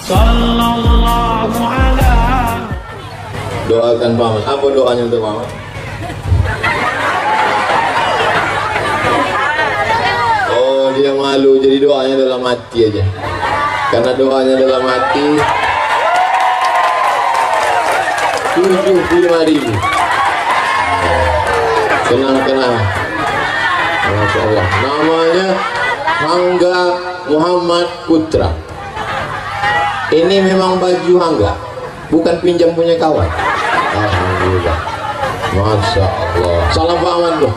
sallallahu ala. Doakan paman. Apa doanya untuk paman? Oh, dia malu, jadi doanya dalam hati aja. Karena doanya dalam hati 75.000. Kenang-kenang. Masya Allah. Namanya Hangga Muhammad Putra. Ini memang baju Hangga, bukan pinjam punya kawan. Alhamdulillah. Masya Allah. Salam paman tuh.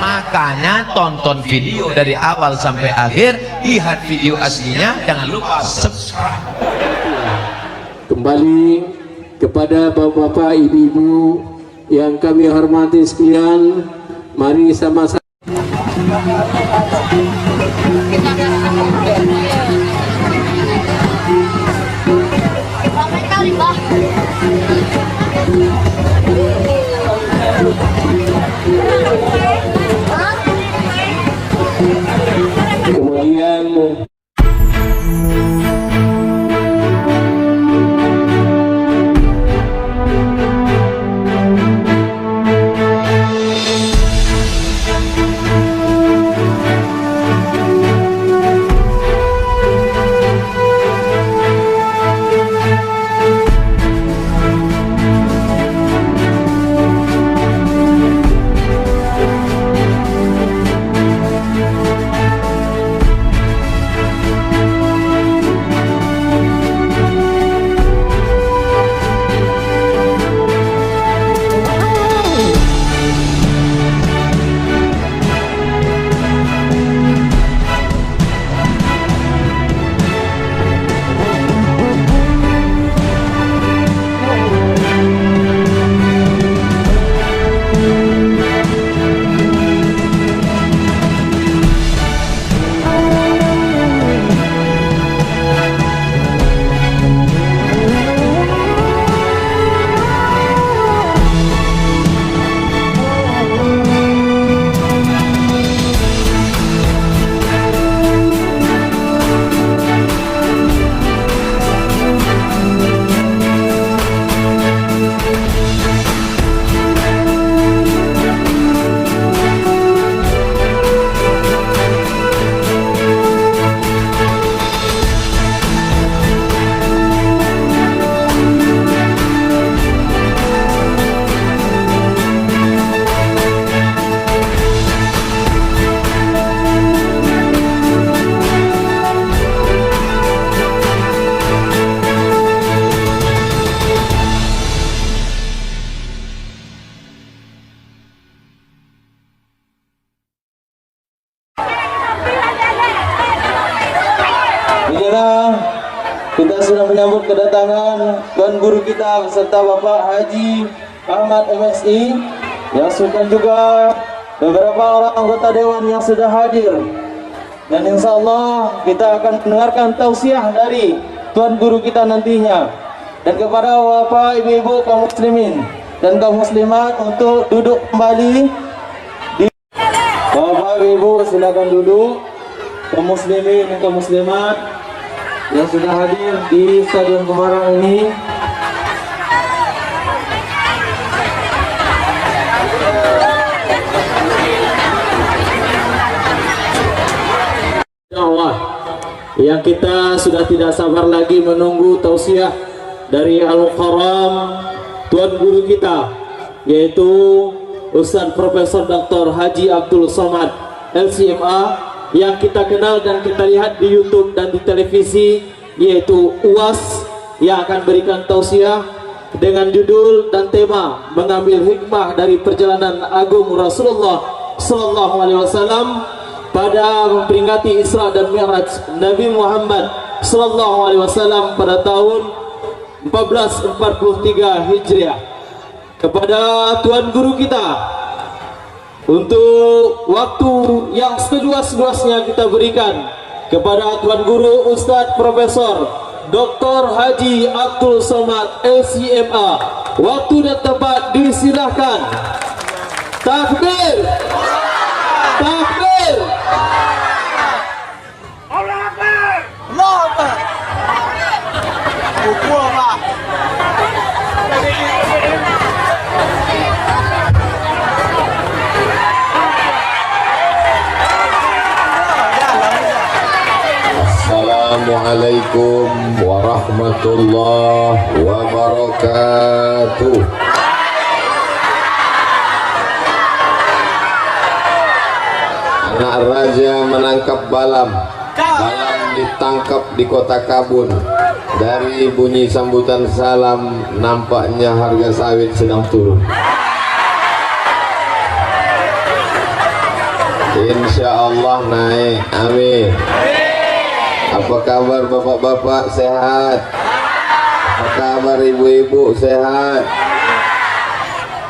Makanya tonton video dari awal sampai akhir, lihat video aslinya, jangan lupa subscribe. Kembali kepada bapak-bapak, ibu-ibu yang kami hormati sekalian, mari sama-sama kemudian kita sudah menyambut kedatangan Tuan Guru kita beserta Bapak Haji Ahmad MSI, yang sudah juga beberapa orang anggota Dewan yang sudah hadir. Dan insya Allah kita akan mendengarkan tausiah dari Tuan Guru kita nantinya. Dan kepada Bapak, Ibu-ibu, kaum muslimin dan kaum muslimat untuk duduk kembali. Bapak, Ibu, silakan duduk. Kaum muslimin dan kaum muslimat yang sudah hadir di Stadion Kemarang ini, Allah, yang kita sudah tidak sabar lagi menunggu tausiah dari Al-Mukarram Tuan Guru kita, yaitu Ustaz Profesor Dr. Haji Abdul Somad LCMA, yang kita kenal dan kita lihat di YouTube dan di televisi, yaitu UAS, yang akan berikan tausiah dengan judul dan tema mengambil hikmah dari perjalanan agung Rasulullah Sallallahu Alaihi Wasallam pada memperingati Isra dan Mi'raj Nabi Muhammad Sallallahu Alaihi Wasallam pada tahun 1443 Hijriah. Kepada Tuan Guru kita, untuk waktu yang seluas-luasnya kita berikan kepada Tuan Guru Ustadz Profesor Dr. Haji Abdul Somad LCMA. Waktu dan tempat disilahkan. Takbir! Takbir! Assalamualaikum warahmatullahi wabarakatuh. Anak raja menangkap balam. Balam ditangkap di kota Kabun. Dari bunyi sambutan salam, nampaknya harga sawit sedang turun. Insya Allah naik, amin. Apa kabar bapak-bapak, sehat? Apa kabar ibu-ibu, sehat?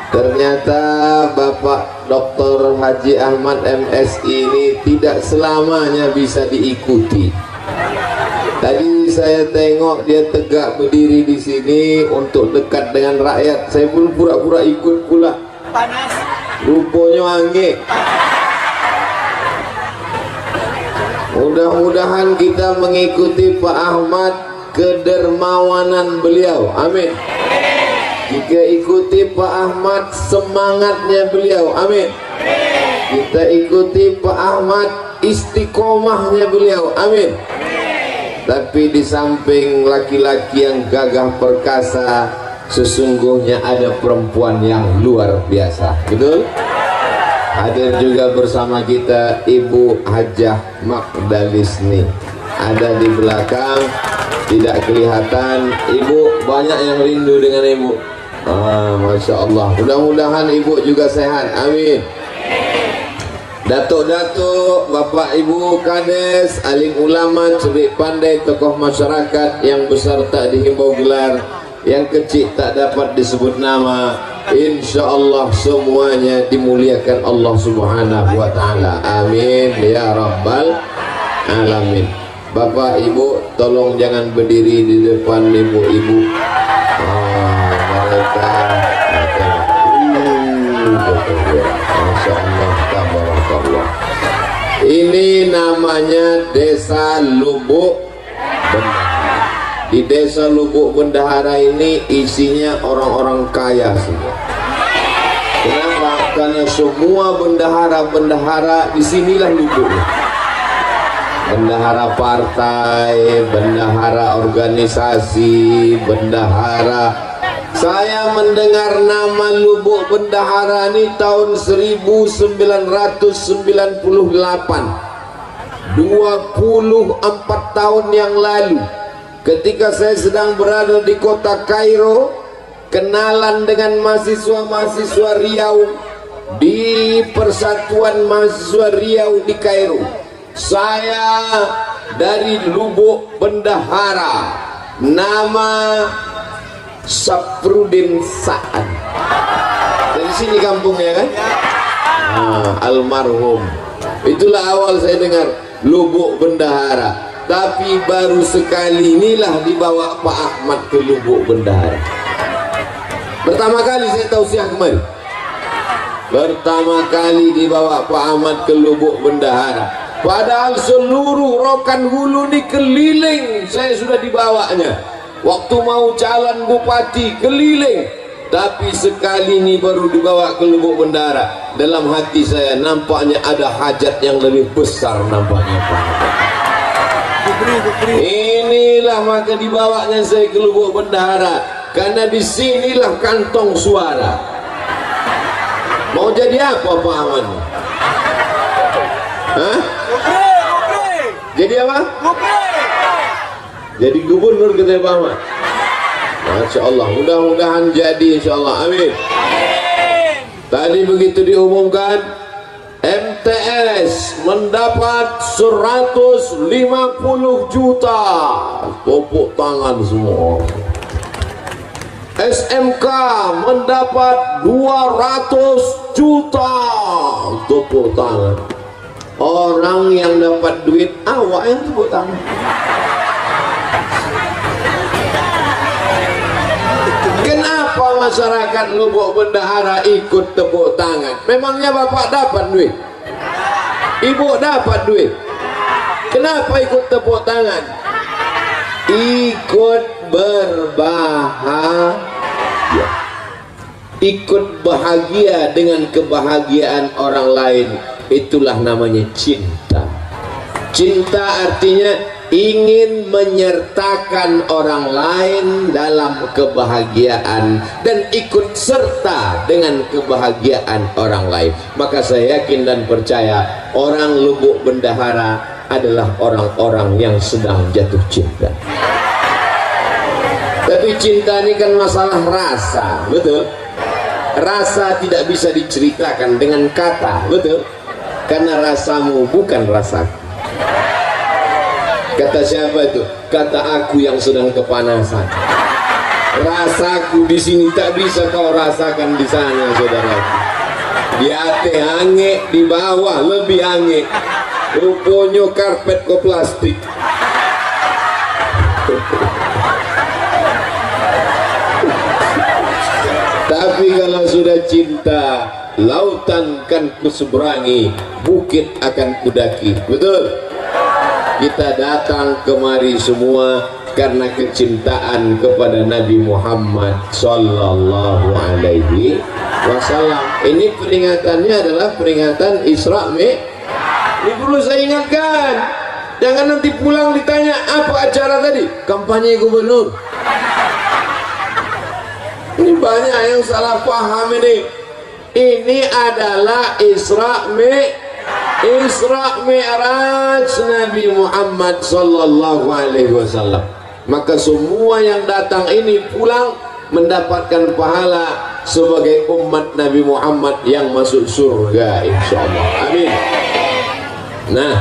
Ternyata Bapak Dr. Haji Ahmad MSI ini tidak selamanya bisa diikuti. Tadi saya tengok dia tegak berdiri di sini untuk dekat dengan rakyat. Saya pun pura-pura ikut pula. Panas. Rupanya angin. Mudah-mudahan kita mengikuti Pak Ahmad kedermawanan beliau, amin. Jika ikuti Pak Ahmad semangatnya beliau, amin. Kita ikuti Pak Ahmad istiqomahnya beliau, amin. Tapi di samping laki-laki yang gagah perkasa, sesungguhnya ada perempuan yang luar biasa, betul? Hadir juga bersama kita Ibu Hajah Magdalisni, ada di belakang, tidak kelihatan. Ibu banyak yang rindu dengan ibu. Masya Allah. Mudah-mudahan ibu juga sehat, amin. Datuk-datuk, bapak ibu kades, alim ulama, cerdik pandai, tokoh masyarakat, yang besar tak dihimbau gelar, yang kecil tak dapat disebut nama, insya Allah semuanya dimuliakan Allah subhanahu wa ta'ala, amin ya rabbal alamin. Bapak ibu tolong jangan berdiri di depan ibu-ibu. Mereka Masya Allah, tabarakallah. Ini namanya Desa Lubuk Bendahara. Di Desa Lubuk Bendahara ini isinya orang-orang kaya semua. Kenapa? Karena semua bendahara-bendahara disinilah lubuknya. Bendahara partai, bendahara organisasi, bendahara. Saya mendengar nama Lubuk Bendahara ini tahun 1998, 24 tahun yang lalu, ketika saya sedang berada di kota Kairo, kenalan dengan mahasiswa-mahasiswa Riau di Persatuan Mahasiswa Riau di Kairo. Saya dari Lubuk Bendahara, nama Saprudin Sa'ad. Dari sini kampungnya kan? Almarhum. Itulah awal saya dengar Lubuk Bendahara. Tapi baru sekali inilah dibawa Pak Ahmad ke Lubuk Bendahara. Pertama kali saya tausiah kemarin. Pertama kali dibawa Pak Ahmad ke Lubuk Bendahara. Padahal seluruh Rokan Hulu ini keliling, saya sudah dibawanya. Waktu mau calon bupati keliling, tapi sekali ini baru dibawa ke Lubuk Bendahara. Dalam hati saya nampaknya ada hajat yang lebih besar nampaknya Pak. Inilah maka dibawanya saya ke Lubuk Bendahara, karena disinilah kantong suara. Mau jadi apa Pak Ahmad? Hah? Jadi apa? Jadi gubernur kita Pak Ahmad. Masya Allah, mudah-mudahan jadi insya Allah, amin. Tadi begitu diumumkan, MTS mendapat 150 juta, tepuk tangan semua. SMK mendapat 200 juta, tepuk tangan. Orang yang dapat duit, awak yang tepuk tangan. Kenapa masyarakat Lubuk Bendahara ikut tepuk tangan? Memangnya bapak dapat duit? Ibu dapat duit? Kenapa ikut tepuk tangan? Ikut berbahagia, ikut bahagia dengan kebahagiaan orang lain. Itulah namanya cinta. Cinta artinya ingin menyertakan orang lain dalam kebahagiaan dan ikut serta dengan kebahagiaan orang lain. Maka saya yakin dan percaya orang Lubuk Bendahara adalah orang-orang yang sedang jatuh cinta. Tapi cinta ini kan masalah rasa, betul? Rasa tidak bisa diceritakan dengan kata, betul? Karena rasamu bukan rasaku. Kata siapa itu? Kata aku yang sedang kepanasan. Rasaku di sini tak bisa kau rasakan di sana, saudara. Di atas hange, di bawah lebih hange. Rupanya karpet kau plastik. Tapi kalau sudah cinta, lautan kan kuseberangi, bukit akan kudaki. Betul? Kita datang kemari semua karena kecintaan kepada Nabi Muhammad Sallallahu Alaihi Wasallam. Ini peringatannya adalah peringatan Isra Mi'raj. Ini perlu saya ingatkan. Jangan nanti pulang ditanya apa acara tadi, kampanye gubernur. Ini banyak yang salah paham ini. Ini adalah Isra Mi'raj Nabi Muhammad Sallallahu Alaihi Wasallam. Maka semua yang datang ini pulang mendapatkan pahala sebagai umat Nabi Muhammad yang masuk surga, insyaallah. Amin. Nah,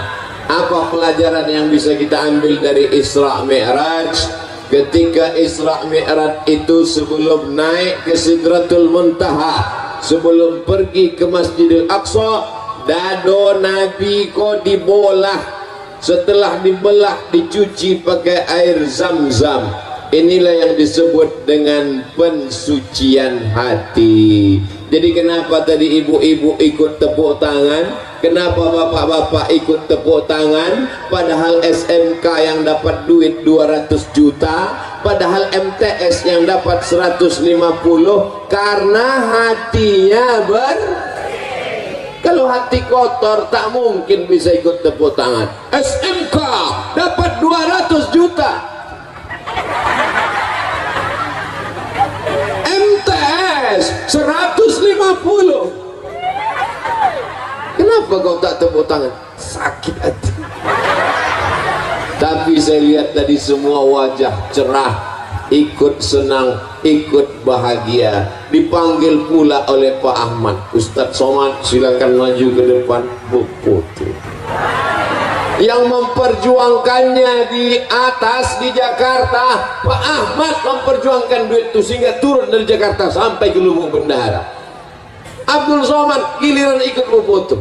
apa pelajaran yang bisa kita ambil dari Isra Mi'raj? Ketika Isra Mi'raj itu sebelum naik ke Sidratul Muntaha, sebelum pergi ke Masjidil Aqsa, dado Nabi kok dibolah. Setelah dibelah dicuci pakai air Zam-Zam. Inilah yang disebut dengan pensucian hati. Jadi kenapa tadi ibu-ibu ikut tepuk tangan? Kenapa bapak-bapak ikut tepuk tangan? Padahal SMK yang dapat duit 200 juta, padahal MTS yang dapat 150, karena hatinya kalau hati kotor tak mungkin bisa ikut tepuk tangan. SMK dapat 200 juta, MTS 150. Kenapa kau tak tepuk tangan? Sakit hati. Tapi saya lihat tadi semua wajah cerah, ikut senang, ikut bahagia. Dipanggil pula oleh Pak Ahmad. Ustadz Somad, silakan maju ke depan. Foto. Yang memperjuangkannya di atas di Jakarta, Pak Ahmad memperjuangkan duit itu sehingga turun dari Jakarta sampai ke Lubuk Bendahara. Abdul Somad giliran ikut foto.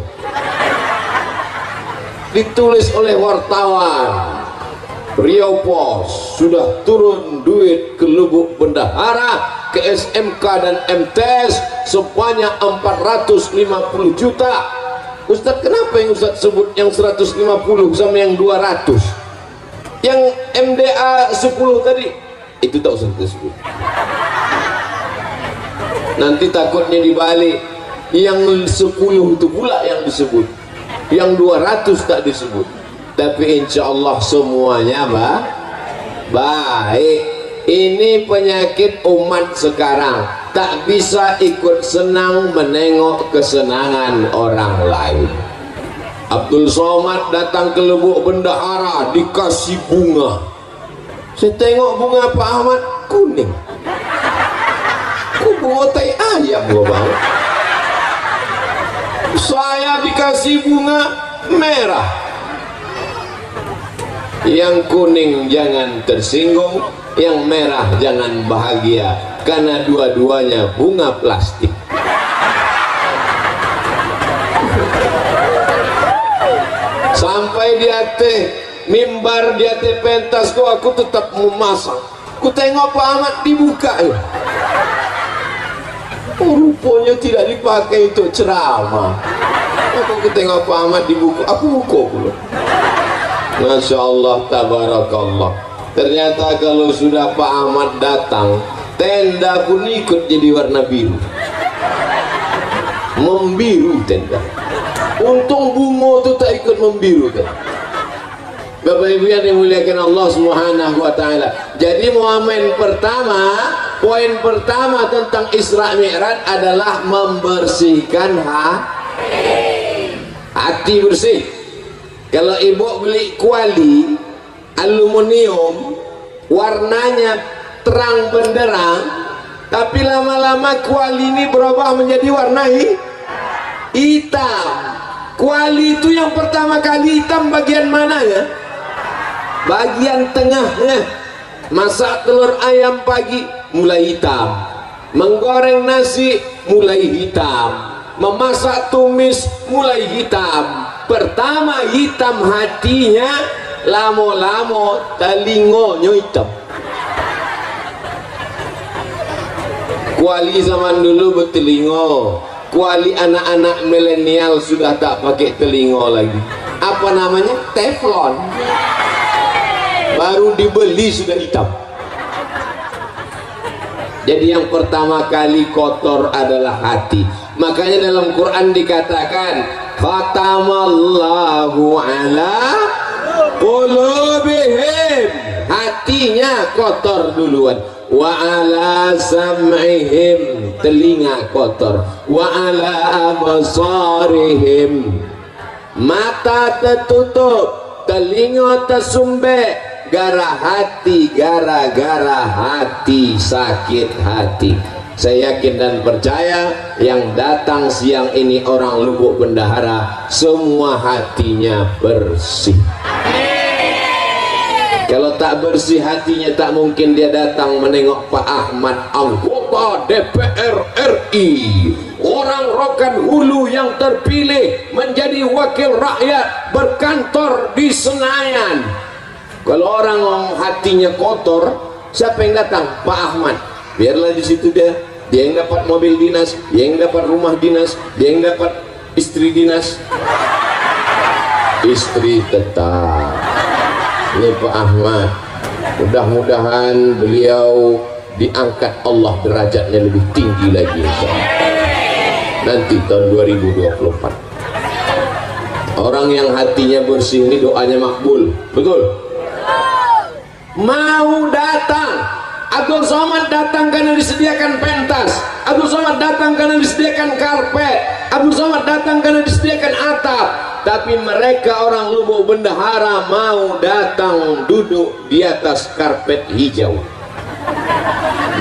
Ditulis oleh wartawan Riau Pos, sudah turun duit ke Lubuk Bendahara, ke SMK dan MTS sebanyak 450 juta. Ustadz, kenapa yang Ustadz sebut yang 150 sama yang 200? Yang MDA 10 tadi itu tak usah disebut. Nanti takutnya dibalik, yang 10 itu pula yang disebut, yang 200 tak disebut. Tapi insya Allah semuanya baik. Ini penyakit umat sekarang, tak bisa ikut senang menengok kesenangan orang lain. Abdul Somad datang ke Lubuk Bendahara dikasih bunga. Saya tengok bunga Pak Ahmad kuning. Kok bunga tai ayam gua bang? Saya dikasih bunga merah. Yang kuning jangan tersinggung, yang merah jangan bahagia, karena dua-duanya bunga plastik. Sampai di atas mimbar, di atas pentas kok aku tetap memasang. Ku tengok Pak Ahmad dibuka ya. Oh, rupanya tidak dipakai untuk ceramah. Aku tengok Pak Ahmad dibuka, aku buka pula. Masya Allah, tabarakallah. Ternyata kalau sudah Pak Ahmad datang, tenda pun ikut jadi warna biru, membiru tenda. Untung bunga itu tak ikut membiru kan. Bapak Ibu yang dimuliakan Allah Subhanahu wa taala. Jadi poin pertama tentang Isra Mi'raj adalah membersihkan hati bersih. Kalau ibu beli kuali aluminium warnanya terang benderang, tapi lama-lama kuali ini berubah menjadi warna hitam. Kuali itu yang pertama kali hitam bagian mananya? Bagian tengahnya. Masak telur ayam pagi mulai hitam, menggoreng nasi mulai hitam, memasak tumis mulai hitam. Pertama hitam hatinya, lamo-lamo telingonya hitam. Kuali zaman dulu bertelingo, kuali anak-anak milenial sudah tak pakai telingo lagi. Apa namanya? Teflon. Baru dibeli sudah hitam. Jadi yang pertama kali kotor adalah hati. Makanya dalam Quran dikatakan khatamallahu ala qulubihim, hatinya kotor duluan. Wa ala sam'ihim, telinga kotor. Wa ala absarihim, mata tertutup, telinga tersumbat. Gara-gara hati sakit hati. Saya yakin dan percaya yang datang siang ini orang Lubuk Bendahara semua hatinya bersih. Kalau tak bersih hatinya, tak mungkin dia datang menengok Pak Ahmad, anggota DPR RI, orang Rokan Hulu yang terpilih menjadi wakil rakyat berkantor di Senayan. Kalau orang hatinya kotor, siapa yang datang? Pak Ahmad. Biarlah di situ dia yang dapat mobil dinas, dia yang dapat rumah dinas, dia yang dapat istri dinas. Istri tetap. Ini Pak Ahmad. Mudah-mudahan beliau diangkat Allah derajatnya lebih tinggi lagi, insyaallah. Nanti tahun 2024. Orang yang hatinya bersih ini doanya makbul. Betul? Mau datang, Abdul Somad datang karena disediakan pentas, Abdul Somad datang karena disediakan karpet, Abdul Somad datang karena disediakan atap. Tapi mereka orang Lubuk Bendahara mau datang duduk di atas karpet hijau,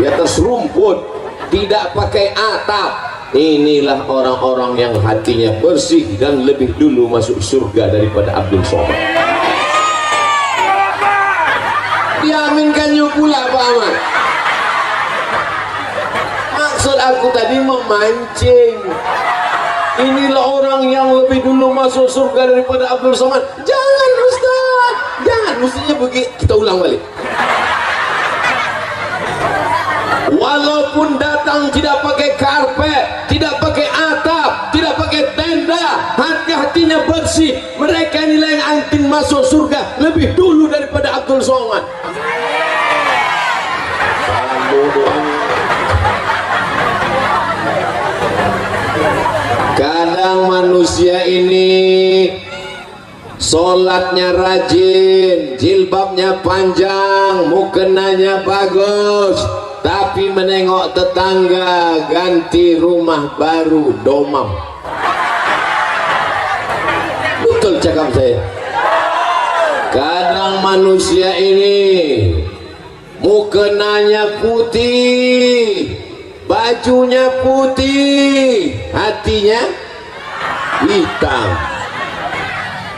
di atas rumput, tidak pakai atap. Inilah orang-orang yang hatinya bersih dan lebih dulu masuk surga daripada Abdul Somad. Diaminkannya pula Pak Ahmad. Maksud aku tadi memancing. Inilah orang yang lebih dulu masuk surga daripada Abdul Somad. Jangan Ustaz, jangan, mestinya begitu. Kita ulang balik. Walaupun datang tidak pakai karpet, tidak pakai atap, tidak pakai tenda, hati-hatinya bersih, mereka inilah yang antin masuk surga lebih dulu daripada Abdul Somad. Kadang manusia ini sholatnya rajin, jilbabnya panjang, mukenanya bagus, tapi menengok tetangga ganti rumah baru domam. Betul cakap saya. Kadang manusia ini mukenanya putih, bajunya putih, hatinya hitam.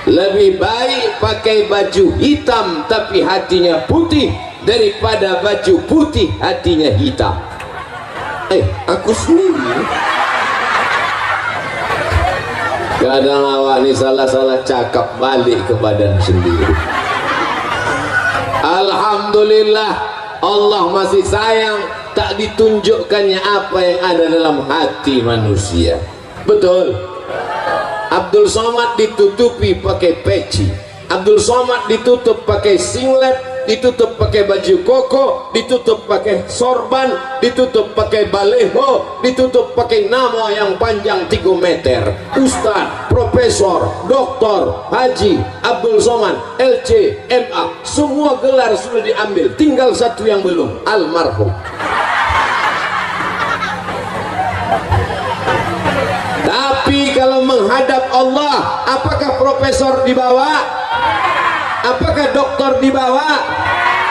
Lebih baik pakai baju hitam tapi hatinya putih daripada baju putih hatinya hitam. Aku sendiri. Kadang awak ni salah-salah cakap balik ke badan sendiri. Alhamdulillah Allah masih sayang, tak ditunjukkannya apa yang ada dalam hati manusia. Betul. Abdul Somad ditutupi pakai peci, Abdul Somad ditutup pakai singlet, ditutup pakai baju koko, ditutup pakai sorban, ditutup pakai baleho, ditutup pakai nama yang panjang 3 meter. Ustaz, Profesor, Doktor, Haji, Abdul Somad, LC, MA, semua gelar sudah diambil, tinggal satu yang belum, almarhum. Tapi kalau menghadap Allah, apakah profesor dibawa? Apakah doktor dibawa?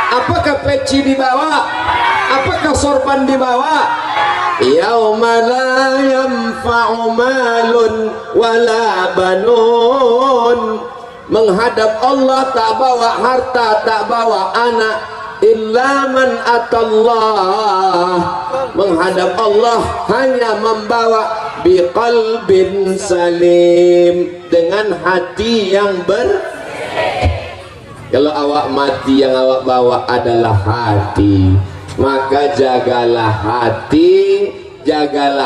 Apakah peci dibawa? Apakah sorban dibawa? Yauma la yanfa'u malun wala banun. Menghadap Allah tak bawa harta, tak bawa anak, illa man atallah. Menghadap Allah hanya membawa biqalbin salim, dengan hati yang Kalau awak mati, yang awak bawa adalah hati, maka jagalah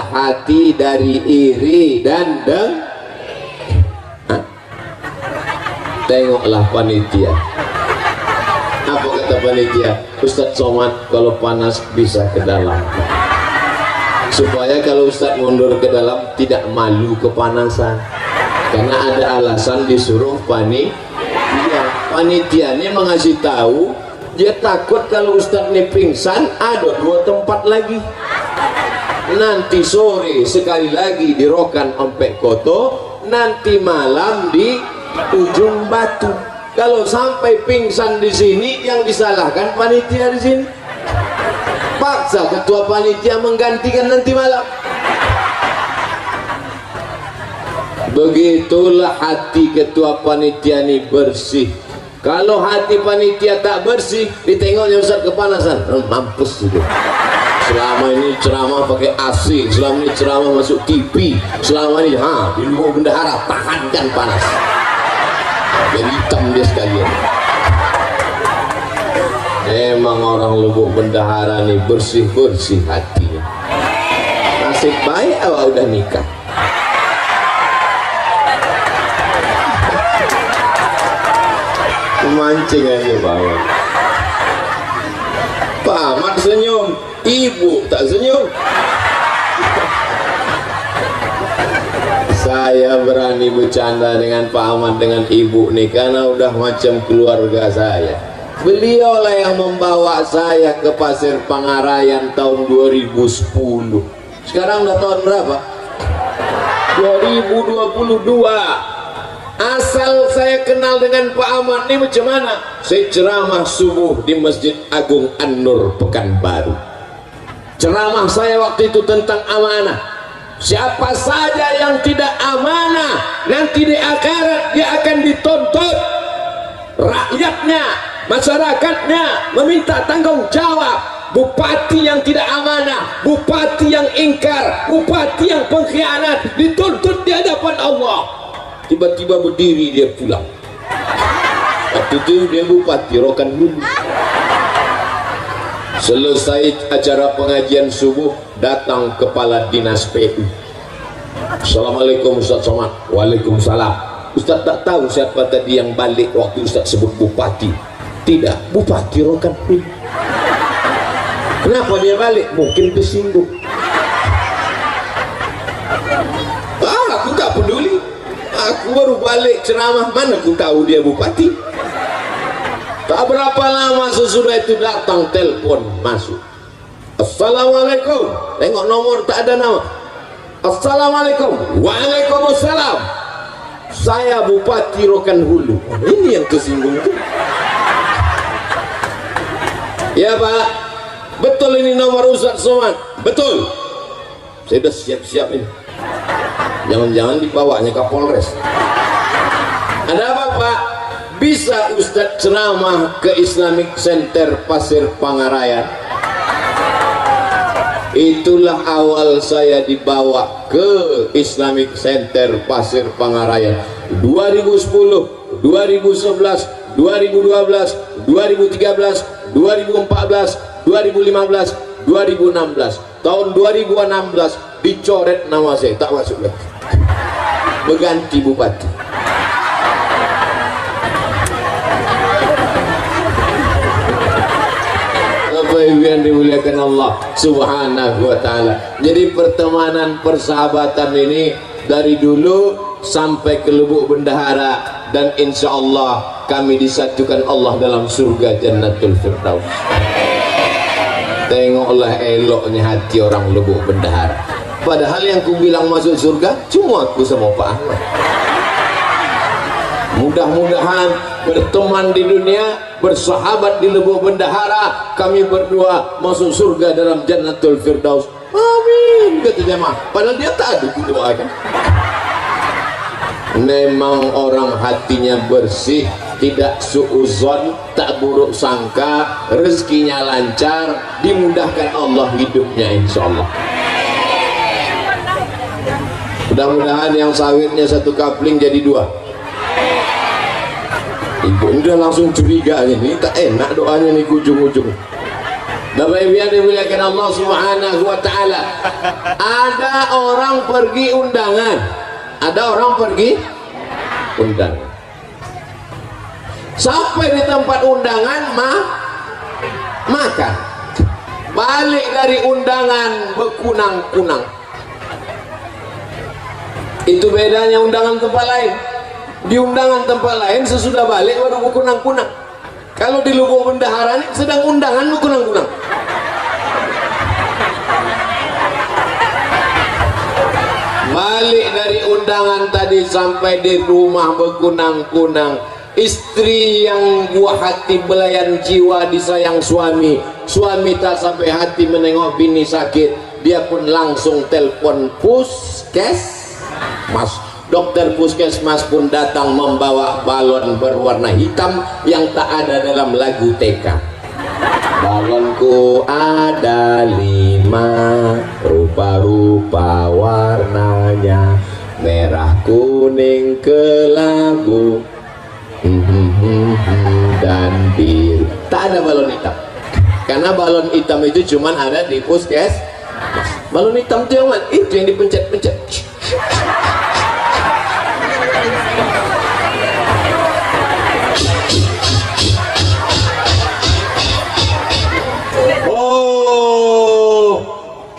hati dari iri dan Tengoklah panitia. Apa kata panitia? Ustadz Somad kalau panas bisa ke dalam, supaya kalau Ustadz mundur ke dalam tidak malu kepanasan, karena ada alasan disuruh panitia ini mengasih tahu, dia takut kalau Ustadz ini pingsan, ada 2 tempat lagi. Nanti sore sekali lagi di Rokan Ompek Koto, nanti malam di Ujung Batu. Kalau sampai pingsan di sini, yang disalahkan panitia di sini. Paksa ketua panitia menggantikan nanti malam. Begitulah hati ketua panitia ini bersih. Kalau hati panitia tak bersih, ditengoknya Ustaz kepanasan, mampus itu. Selama ini ceramah pakai AC, selama ini ceramah masuk TV, selama ini di luar bendahara, tahankan panas. Jadi hitam dia sekalian. Emang orang Lubuk Bendahara nih bersih-bersih hatinya. Nasib baik awak udah nikah. Mancing aja bawah. Pak Ahmad senyum, ibu tak senyum. Saya berani bercanda dengan Pak Ahmad, dengan ibu nih, karena udah macam keluarga saya. Beliaulah yang membawa saya ke Pasir Pangarayan tahun 2010. Sekarang udah tahun berapa? 2022. Asal saya kenal dengan Pak Ahmad ini macam mana? Saya ceramah subuh di Masjid Agung An-Nur Pekanbaru. Ceramah saya waktu itu tentang amanah. Siapa saja yang tidak amanah, nanti di akhirat dia akan dituntut. Rakyatnya, masyarakatnya meminta tanggung jawab. Bupati yang tidak amanah, bupati yang ingkar, bupati yang pengkhianat dituntut di hadapan Allah. Tiba-tiba berdiri dia pulang. Waktu itu dia bupati Rokan dulu. Selesai acara pengajian subuh, datang kepala dinas PU. Assalamualaikum Ustaz Somad. Waalaikumsalam. Ustaz tak tahu siapa tadi yang balik waktu Ustaz sebut bupati. Tidak, bupati Rokan dulu. Kenapa dia balik? Mungkin tersinggung. Aku tak peduli. Aku baru balik ceramah, mana aku tahu dia bupati. Tak berapa lama sesudah itu datang telepon masuk. Assalamualaikum. Tengok nomor tak ada nama. Assalamualaikum. Waalaikumsalam. Saya Bupati Rokan Hulu. Ini yang tersinggung itu. Ya Pak, betul ini nomor Ustaz Somad. Betul. Saya sudah siap-siap ini. Jangan-jangan dibawanya Kapolres. Ada apa Pak? Bisa Ustadz ceramah ke Islamic Center Pasir Pangarayan? Itulah awal saya dibawa ke Islamic Center Pasir Pangarayan 2010, 2011, 2012, 2013, 2014, 2015, 2016. Tahun 2016 dicoret nama saya, tak masuk lagi. Berganti bupati. dimuliakan Allah Subhanahu wa taala. Jadi pertemanan persahabatan ini dari dulu sampai ke Lubuk Bendahara, dan insya Allah kami disatukan Allah dalam surga Jannatul Firdaus. Tengoklah eloknya hati orang Lubuk Bendahara. Padahal yang ku bilang masuk surga cuma aku sama Pak Ahmad. Mudah-mudahan berteman di dunia, bersahabat di Lubuk Bendahara, kami berdua masuk surga dalam Jannatul Firdaus. Amin, kata jemaah. Padahal dia tak ada doa kan. Memang orang hatinya bersih, tidak suuzon, tak buruk sangka, rezekinya lancar, dimudahkan Allah hidupnya insya Allah. Mudah-mudahan yang sawitnya satu kapling jadi dua. Ibu udah langsung curiga ini, tak enak doanya nih ujung-ujung. Bapak Ibu yang dimuliakan Allah Subhanahu wa taala. Ada orang pergi undangan. Ada orang pergi undangan. Sampai di tempat undangan makan. Balik dari undangan berkunang-kunang. Itu bedanya undangan tempat lain. Di undangan tempat lain sesudah balik baru berkunang-kunang. Kalau di Lubuk Bendahara ini sedang undangan berkunang-kunang. Balik dari undangan tadi sampai di rumah berkunang-kunang. Istri yang buah hati belayan jiwa disayang suami. Suami tak sampai hati menengok bini sakit, dia pun langsung telpon puskesmas. Dokter puskesmas pun datang membawa balon berwarna hitam yang tak ada dalam lagu TK. Balonku ada 5, rupa-rupa warnanya, merah, kuning, kelabu, dan biru. Tak ada balon hitam, karena balon hitam itu cuman ada di puskesmas. Balon hitam itu yang mana? Itu yang dipencet-pencet.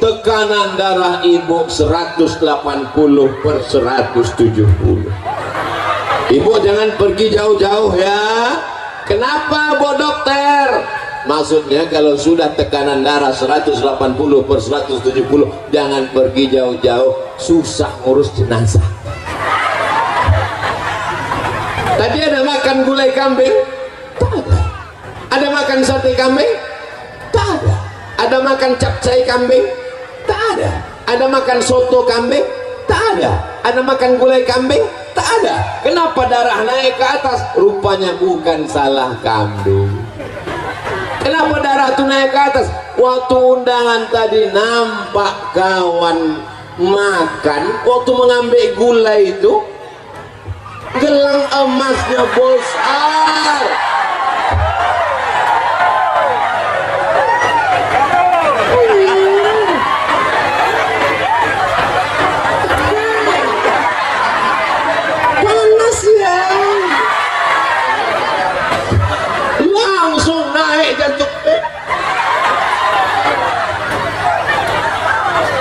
Tekanan darah ibu 180/170. Ibu jangan pergi jauh-jauh ya. Kenapa Bu Dokter? Maksudnya kalau sudah tekanan darah 180/170, jangan pergi jauh-jauh, susah ngurus jenazah. Tadi ada makan gulai kambing? Tak ada. Ada makan sate kambing? Tak ada. Ada makan capcay kambing? Tak ada. Ada makan soto kambing? Tak ada. Ada makan gulai kambing? Tak ada. Kenapa darah naik ke atas? Rupanya bukan salah kambing. Kenapa darah itu naik ke atas? Waktu undangan tadi nampak kawan makan, waktu mengambil gulai itu gelang emasnya besar.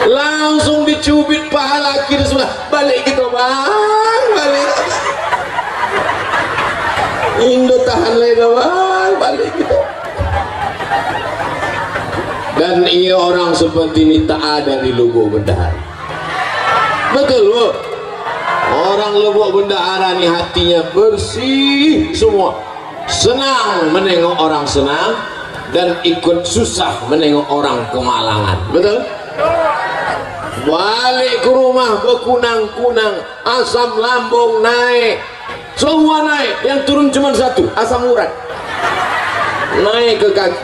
Langsung dicubit pahala kiri sudah. Balik gitu bang, balik. Indo tahan lagi bang, balik gitu. Dan ia orang seperti ini tak ada di Lubuk Bendahara. Betul Bu. Orang Lubuk Bendahara ini hatinya bersih semua. Senang menengok orang senang, dan ikut susah menengok orang kemalangan. Betul? Balik ke rumah berkunang-kunang, asam lambung naik, semua naik. Yang turun cuma satu, asam urat naik ke kaki.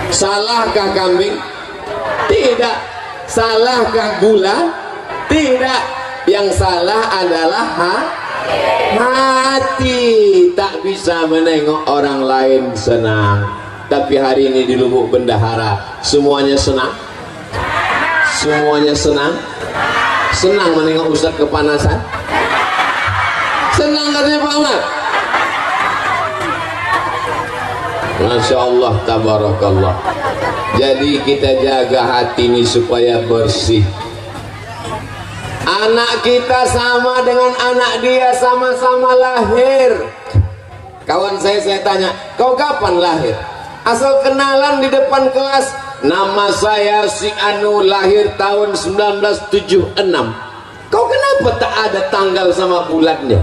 Salahkah kambing? Tidak. Salahkah gula? Tidak. Yang salah adalah hati. Tak bisa menengok orang lain senang. Tapi hari ini di Lubuk Bendahara semuanya senang. Semuanya senang. Senang menengok Ustadz kepanasan. Senang katanya Pak Umar. Masya Allah, tabarakallah. Jadi kita jaga hati ini supaya bersih. Anak kita sama dengan anak dia, sama-sama lahir. Kawan saya tanya, kau kapan lahir? Asal kenalan di depan kelas, nama saya si Anu, lahir tahun 1976. Kau kenapa tak ada tanggal sama bulannya?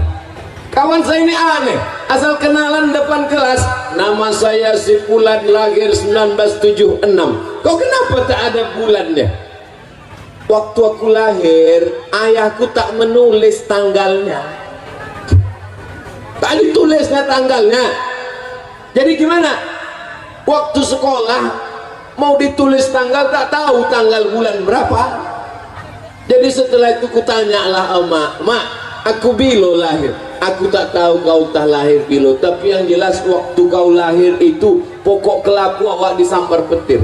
Kawan saya ini aneh, asal kenalan depan kelas, nama saya si Fulan, lahir 1976. Kau kenapa tak ada bulannya? Waktu aku lahir, ayahku tak menulis tanggalnya, tak ditulisnya tanggalnya. Jadi gimana? Waktu sekolah mau ditulis tanggal, tak tahu tanggal bulan berapa. Jadi setelah itu kutanyalah emak, mak, aku bilo lahir. Aku tak tahu kau tak lahir bilo, tapi yang jelas waktu kau lahir itu pokok kelaku awak disambar petir.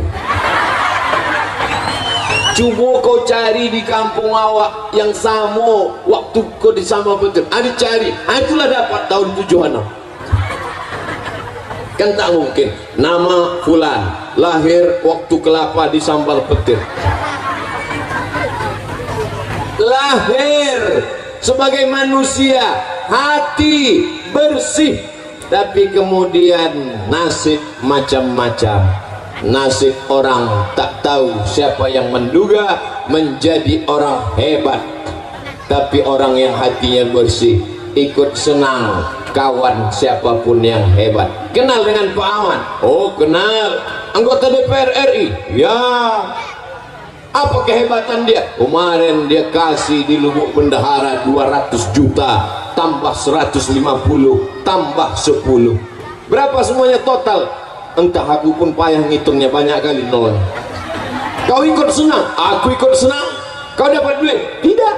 Coba kau cari di kampung awak yang sama waktu kau disambar petir. Ada cari, itulah dapat tahun 76. Kan tak mungkin. Nama Fulan, lahir waktu kelapa disambar petir. Lahir sebagai manusia, hati bersih, tapi kemudian nasib macam-macam. Nasib orang tak tahu, siapa yang menduga menjadi orang hebat, tapi orang yang hatinya bersih ikut senang kawan siapapun yang hebat. Kenal dengan Pak Aman? Oh kenal. Anggota DPR RI? Ya. Apa kehebatan dia? Kemarin dia kasih di Lubuk Bendahara 200 juta, tambah 150, tambah 10. Berapa semuanya total? Entah, aku pun payah ngitungnya, banyak kali nol. Kau ikut senang, aku ikut senang. Kau dapat duit? Tidak.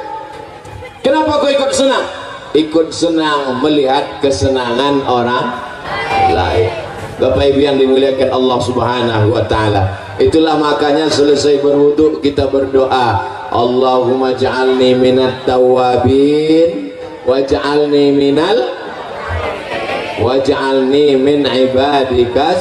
Kenapa kau ikut senang? Ikut senang melihat kesenangan orang lain. Bapak Ibu yang dimuliakan Allah Subhanahu wa taala. Itulah makanya selesai berwudu kita berdoa, Allahumma ja'alni minat tawabin waj'alni min ibadikas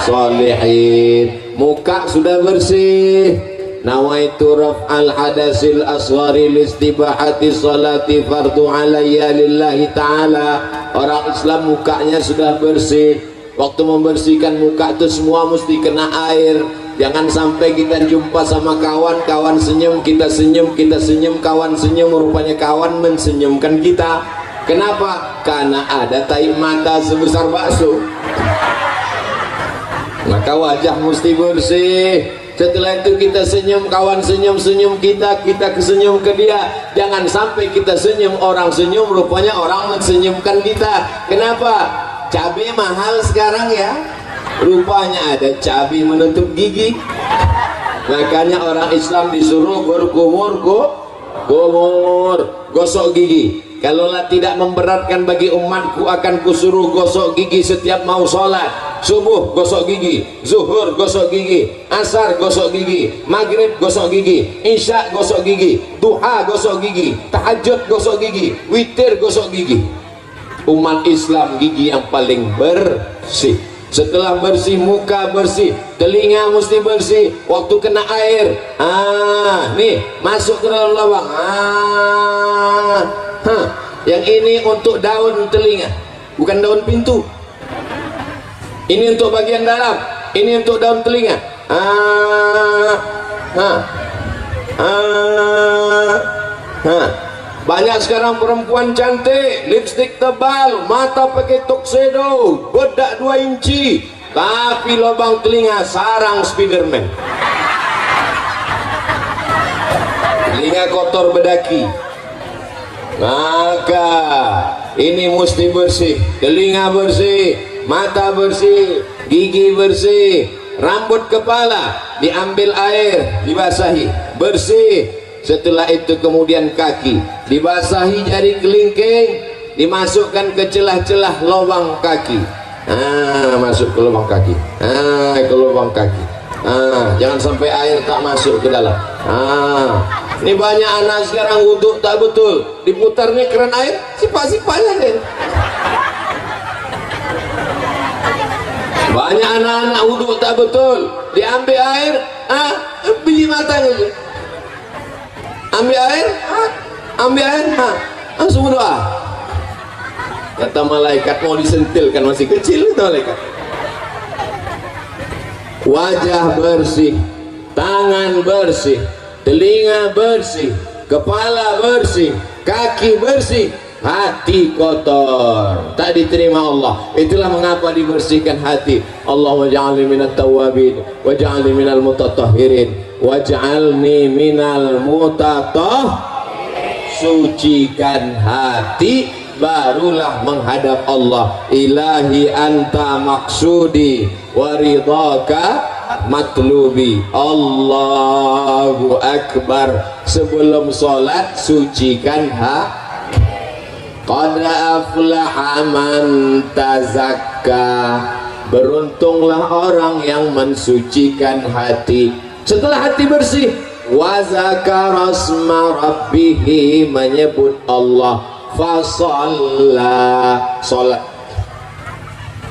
sholihin. Muka sudah bersih, nawaitu raf'al hadasil asghari listibahati salati fardu alayya lillahi ta'ala. Orang Islam mukanya sudah bersih. Waktu membersihkan muka itu semua mesti kena air. Jangan sampai kita jumpa sama kawan, kawan senyum, kita senyum, kita senyum, kawan senyum, rupanya kawan mensenyumkan kita. Kenapa? Karena ada tahi mata sebesar bakso. Maka wajah mesti bersih. Setelah itu kita senyum, kawan senyum, senyum kita, kita kesenyum ke dia. Jangan sampai kita senyum, orang senyum, rupanya orang mensenyumkan kita. Kenapa? Cabai mahal sekarang ya. Rupanya ada cabai menutup gigi. Makanya orang Islam disuruh berkumur, gosok gigi. Kalaulah tidak memberatkan bagi umatku, akan kusuruh gosok gigi setiap mau sholat. Subuh gosok gigi, zuhur gosok gigi, asar gosok gigi, maghrib gosok gigi, isya gosok gigi, duha gosok gigi, tahajud gosok gigi, witir gosok gigi. Umat Islam gigi yang paling bersih. Setelah bersih, muka bersih, telinga mesti bersih. Waktu kena air, nih masuk ke dalam lubang. Yang ini untuk daun telinga, bukan daun pintu. Ini untuk bagian dalam, ini untuk daun telinga. Banyak sekarang perempuan cantik, lipstik tebal, mata pakai tuxedo, bedak 2 inci, tapi lubang telinga sarang Spiderman. Telinga kotor bedaki. Maka ini mesti bersih, telinga bersih, mata bersih, gigi bersih, rambut kepala diambil air, dibasahi, bersih. Setelah itu kemudian kaki dibasahi, jari kelingking dimasukkan ke celah-celah lubang kaki. Masuk ke lubang kaki, ke lubang kaki. Jangan sampai air tak masuk ke dalam. Ini banyak anak sekarang wudhu tak betul, diputar nih keran air, sipak-sipaknya deh. Banyak anak-anak wudhu tak betul, diambil air, biji mata gitu. Ambil air, langsung berdoa. Kata malaikat mau disentil kan masih kecil kata malaikat. Wajah bersih, tangan bersih, telinga bersih, kepala bersih, kaki bersih, hati kotor, tak diterima Allah. Itulah mengapa dibersihkan hati. Allahumma ja'alni minat tawabin waj'alni minal mutatahhirin waj'alni minal sucikan hati, barulah menghadap Allah. Ilahi anta maksudi waridaka matlubi. Allahu Akbar. Sebelum sholat sucikan hati. Qad aflaha man tazakka. Beruntunglah orang yang mensucikan hati. Setelah hati bersih, wa zakara asma rabbih, menyebut Allah, fasalla, salat.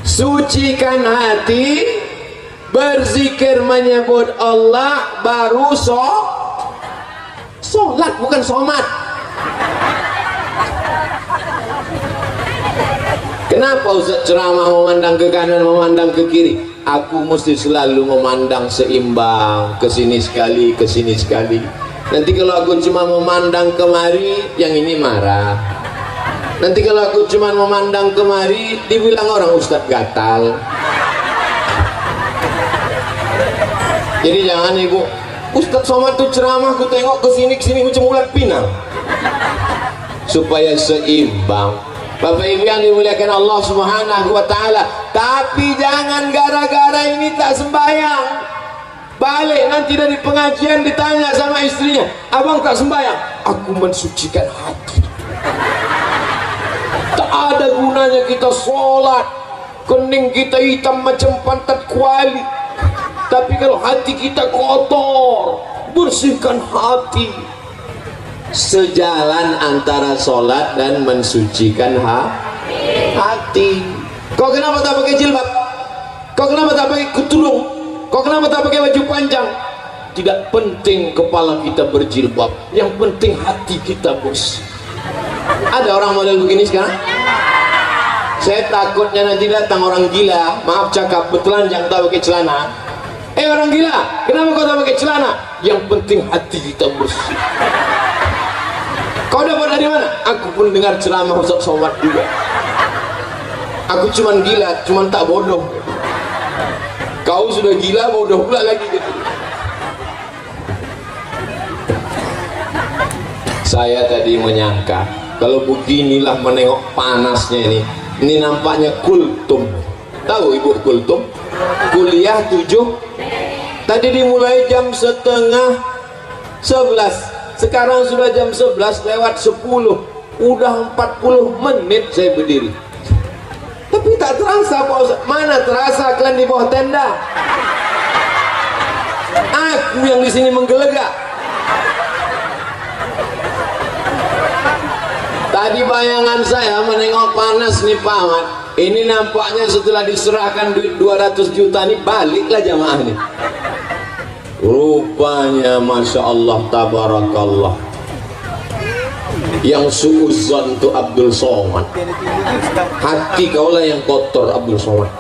Sucikan hati, berzikir menyebut Allah, baru salat, bukan somat. Kenapa Ustaz ceramah memandang ke kanan, memandang ke kiri? Aku mesti selalu memandang seimbang, ke sini sekali, ke sini sekali. Nanti kalau aku cuma memandang kemari, yang ini marah. Nanti kalau aku cuma memandang kemari, dibilang orang Ustaz gatal. Jadi jangan ibu, Ustaz Somad tuh ceramah, aku tengok ke sini macam ulat pinang. Supaya seimbang. Bapak Ibu yang dimuliakan Allah Subhanahu wa Ta'ala, tapi jangan gara-gara ini tak sembahyang, balik nanti dari pengajian ditanya sama istrinya, abang tak sembahyang. Aku mensucikan hati. Tak ada gunanya kita sholat, kening kita hitam macam pantat kuali, tapi kalau hati kita kotor, bersihkan hati. Sejalan antara sholat dan mensucikan hati. Kau kenapa tak pakai jilbab? Kau kenapa tak pakai kutulung? Kau kenapa tak pakai baju panjang? Tidak penting kepala kita berjilbab, yang penting hati kita bersih. Ada orang model begini sekarang? Saya takutnya nanti datang orang gila, maaf cakap, bertelanjang tak pakai celana. Orang gila, kenapa kau tak pakai celana? Yang penting hati kita bersih. Kau dapat dari mana? Aku pun dengar ceramah Ustaz Somad juga. Aku cuman gila, cuman tak bodoh. Kau sudah gila, bodoh pula lagi gitu. Saya tadi menyangka kalau beginilah menengok panasnya ini. Ini nampaknya kultum. Tahu ibu kultum? Kuliah 7. Tadi dimulai jam 10:30. Sekarang sudah jam 11:10. Udah 40 menit saya berdiri. Tapi tak terasa Pak Ustaz. Mana terasa kalian di bawah tenda? Aku yang di sini menggelegak. Tadi bayangan saya menengok panas nih Pak Ahmad. Ini nampaknya setelah diserahkan duit 200 juta nih baliklah jamaah nih. Rupanya Masya Allah Tabarakallah, yang suuzon itu Abdul Somad. Hati kaulah yang kotor Abdul Somad.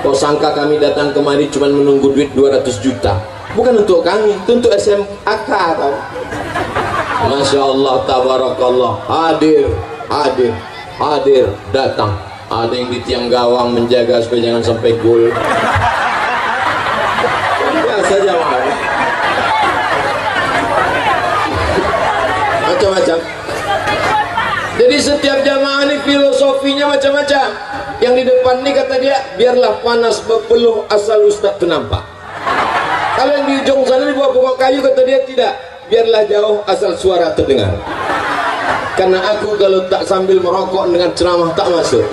Kau sangka kami datang kemari cuma menunggu duit 200 juta? Bukan untuk kami, itu untuk SMAK tau. Masya Allah Tabarakallah, hadir datang. Ada yang di tiang gawang menjaga supaya jangan sampai gol. Biasa jamaah macam-macam. Jadi setiap jamaah ini filosofinya macam-macam. Yang di depan ini kata dia, biarlah panas berpeluh asal Ustaz itu nampak. Kalau yang di ujung sana di bawah pokok kayu kata dia tidak, biarlah jauh asal suara terdengar. Karena aku kalau tak sambil merokok dengan ceramah tak masuk.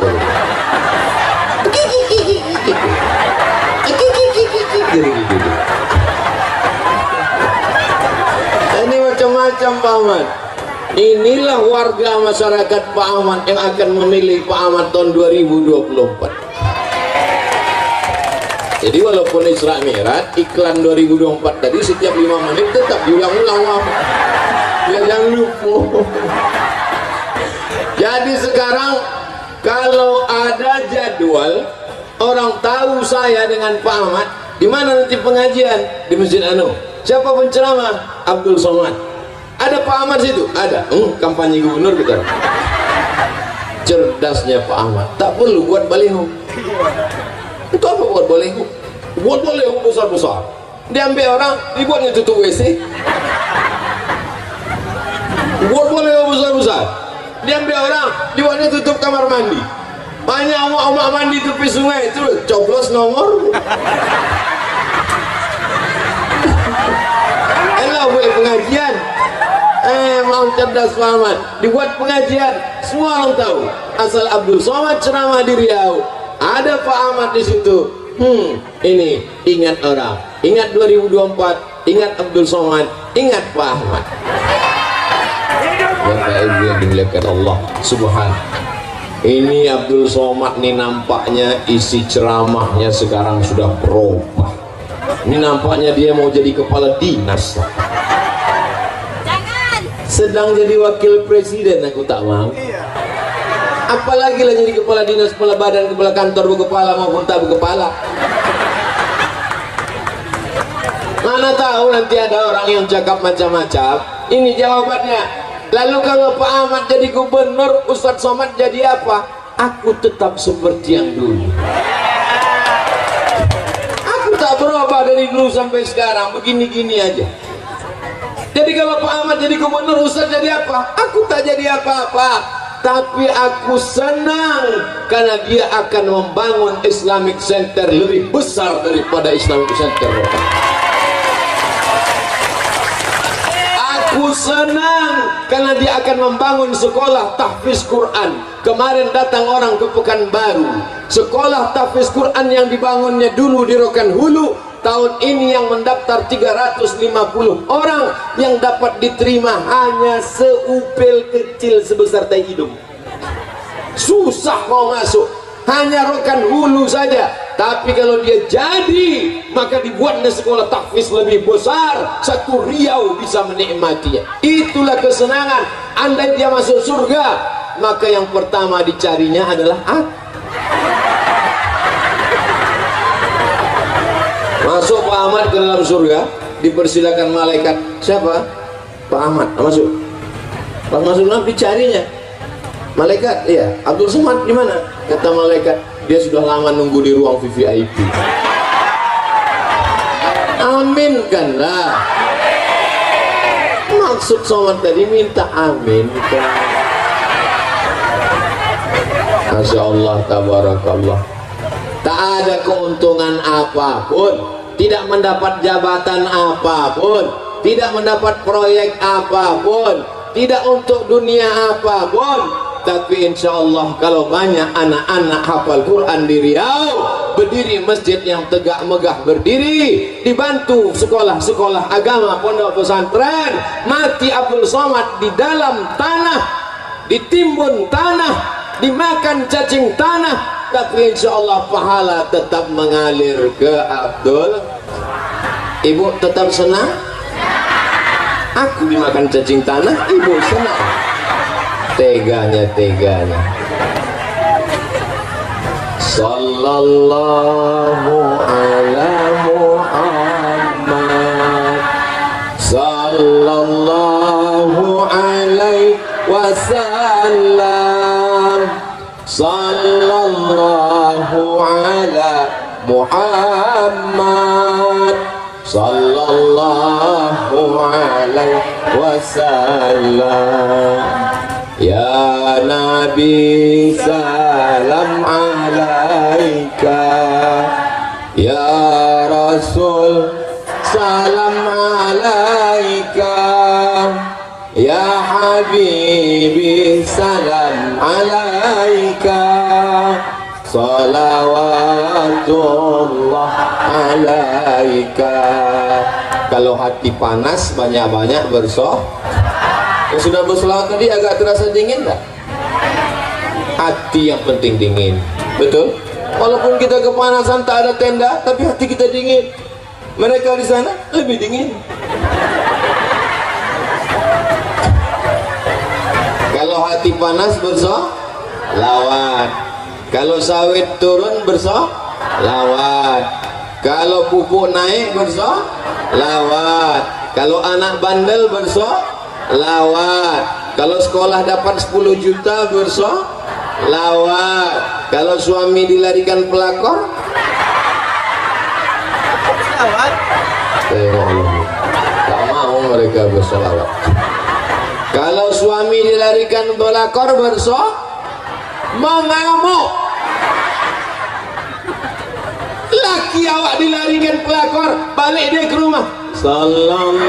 Ini macam-macam Pak Ahmad. Inilah warga masyarakat Pak Ahmad yang akan memilih Pak Ahmad tahun 2024. Jadi walaupun Isra Mi'raj iklan 2024 tadi setiap 5 menit tetap diulang-ulang, Wam. Ya jangan lupa. Jadi sekarang kalau ada jadwal, orang tahu saya dengan Pak Ahmad, di mana nanti pengajian? Di Masjid Anu. Siapa penceramah? Abdul Somad. Ada Pak Ahmad situ? Ada. Kampanye gubernur kita. Cerdasnya Pak Ahmad, tak perlu buat baliho. Itu apa buat baliho? Buat baliho besar-besar. Diambil orang, dibuatnya tutup WC. Buat baliho besar-besar. Diambil orang, dibuatnya tutup kamar mandi. Banyak omak-omak mandi tepi sungai itu coblos nomor. Elah buat pengajian. Mau cerdas Muhammad dibuat pengajian, semua orang tahu. Asal Abdul Somad ceramah di Riau, ada Pak Ahmad di situ. Ini ingat orang, ingat 2024, ingat Abdul Somad, ingat Pak Ahmad. Bapak Ibu yang dimuliakan Allah Subhanahu. Ini Abdul Somad nih nampaknya isi ceramahnya sekarang sudah berubah. Ini nampaknya dia mau jadi kepala dinas. Sedang jadi wakil presiden aku tak mau. Apalagi lah jadi kepala dinas, kepala badan, kepala kantor, kepala maupun tak kepala. Mana tahu nanti ada orang yang cakap macam-macam. Ini jawabannya. Lalu kalau Pak Ahmad jadi gubernur, Ustadz Somad jadi apa? Aku tetap seperti yang dulu. Aku tak berubah dari dulu sampai sekarang, begini-gini aja. Jadi kalau Pak Ahmad jadi gubernur, Ustadz jadi apa? Aku tak jadi apa-apa. Tapi aku senang karena dia akan membangun Islamic Center lebih besar daripada Islamic Center. Aku senang karena dia akan membangun sekolah tahfiz Quran. Kemarin datang orang ke Pekanbaru, sekolah tahfiz Quran yang dibangunnya dulu di Rokan Hulu, tahun ini yang mendaftar 350 orang, yang dapat diterima hanya seupil kecil sebesar tai hidung. Susah mau masuk, hanya Rokan Hulu saja. Tapi kalau dia jadi, maka dibuatnya sekolah tahfiz lebih besar, satu Riau bisa menikmatinya. Itulah kesenangan. Andai dia masuk surga, maka yang pertama dicarinya adalah masuk Pak Ahmad ke dalam surga, dipersilakan malaikat. Siapa? Pak Ahmad. Masuk. Pas masuk dalam dicarinya malaikat. Iya, Abdul Somad di mana? Kata malaikat, dia sudah lama nunggu di ruang VVIP. Amin kan lah. Maksud Somad tadi minta amin. Masya Allah, tabarakallah. Tak ada keuntungan apapun, tidak mendapat jabatan apapun, tidak mendapat proyek apapun, tidak untuk dunia apapun. Tapi insya Allah kalau banyak anak-anak hafal Quran di Riau, berdiri masjid yang tegak megah berdiri, dibantu sekolah-sekolah agama, pondok pesantren, mati Abdul Somad di dalam tanah, ditimbun tanah, dimakan cacing tanah, tapi insya Allah pahala tetap mengalir ke Abdul. Ibu tetap senang? Aku dimakan cacing tanah, ibu senang. Teganya. Sallallahu ala Muhammad, sallallahu alaihi wasallam, sallallahu ala Muhammad, sallallahu alaihi wasallam. Ya Nabi salam alaika, ya Rasul salam alaika, ya Habibi salam alaika, salawatullah alaika. Kalau hati panas banyak-banyak yang sudah berselawat tadi agak terasa dingin tak? Hati yang penting dingin, betul? Walaupun kita kepanasan tak ada tenda, tapi hati kita dingin. Mereka di sana lebih dingin. Kalau hati panas bersolawat. Kalau sawit turun bersolawat. Kalau pupuk naik bersolawat. Kalau anak bandel bersolawat. Kalau sekolah dapat 10 juta bersolawat. Kalau suami dilarikan pelakor, tak mau mereka bersolawat. Kalau suami dilarikan pelakor mengamuk. Laki awak dilarikan pelakor, balik dia ke rumah. Salam,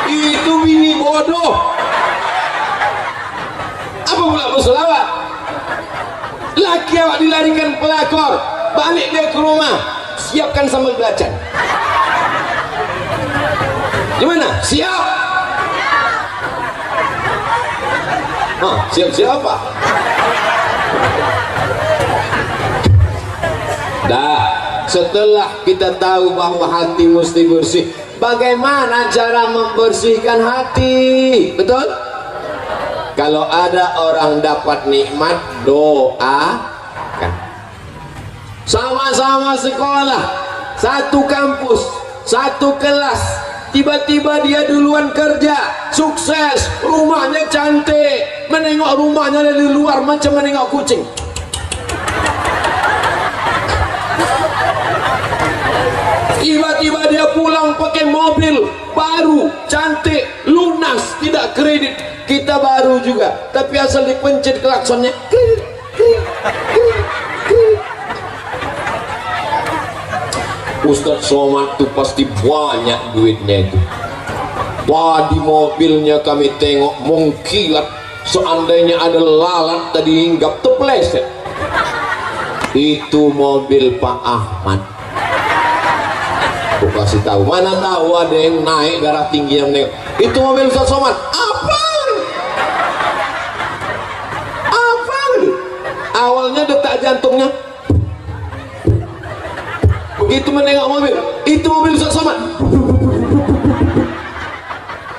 itu bini bodoh. Apa pula bersolawat? Laki awak dilarikan pelakor, balik dia ke rumah, siapkan sambal belacan. Gimana? Siap? Siap-siap apa? Dah, setelah kita tahu bahwa hati mesti bersih, bagaimana cara membersihkan hati? Betul? Kalau ada orang dapat nikmat, doakan. Sama-sama sekolah, satu kampus, satu kelas, tiba-tiba dia duluan kerja, sukses, rumahnya cantik, menengok rumahnya dari luar macam menengok kucing. Tiba-tiba dia pulang pakai mobil baru, cantik, lunas, tidak kredit. Kita baru juga, tapi asal dipencet klaksonnya, Ustadz Somad tuh pasti banyak duitnya itu. Tadi mobilnya kami tengok mengkilat, seandainya ada lalat tadi hinggap terpeleset. Itu mobil Pak Ahmad. Aku kasih tahu, mana tahu ada yang naik darah tinggi yang menengok. Itu mobil Ustadz Somad. Apa? Awalnya detak jantungnya. Begitu menengok mobil, itu mobil Ustadz Somad.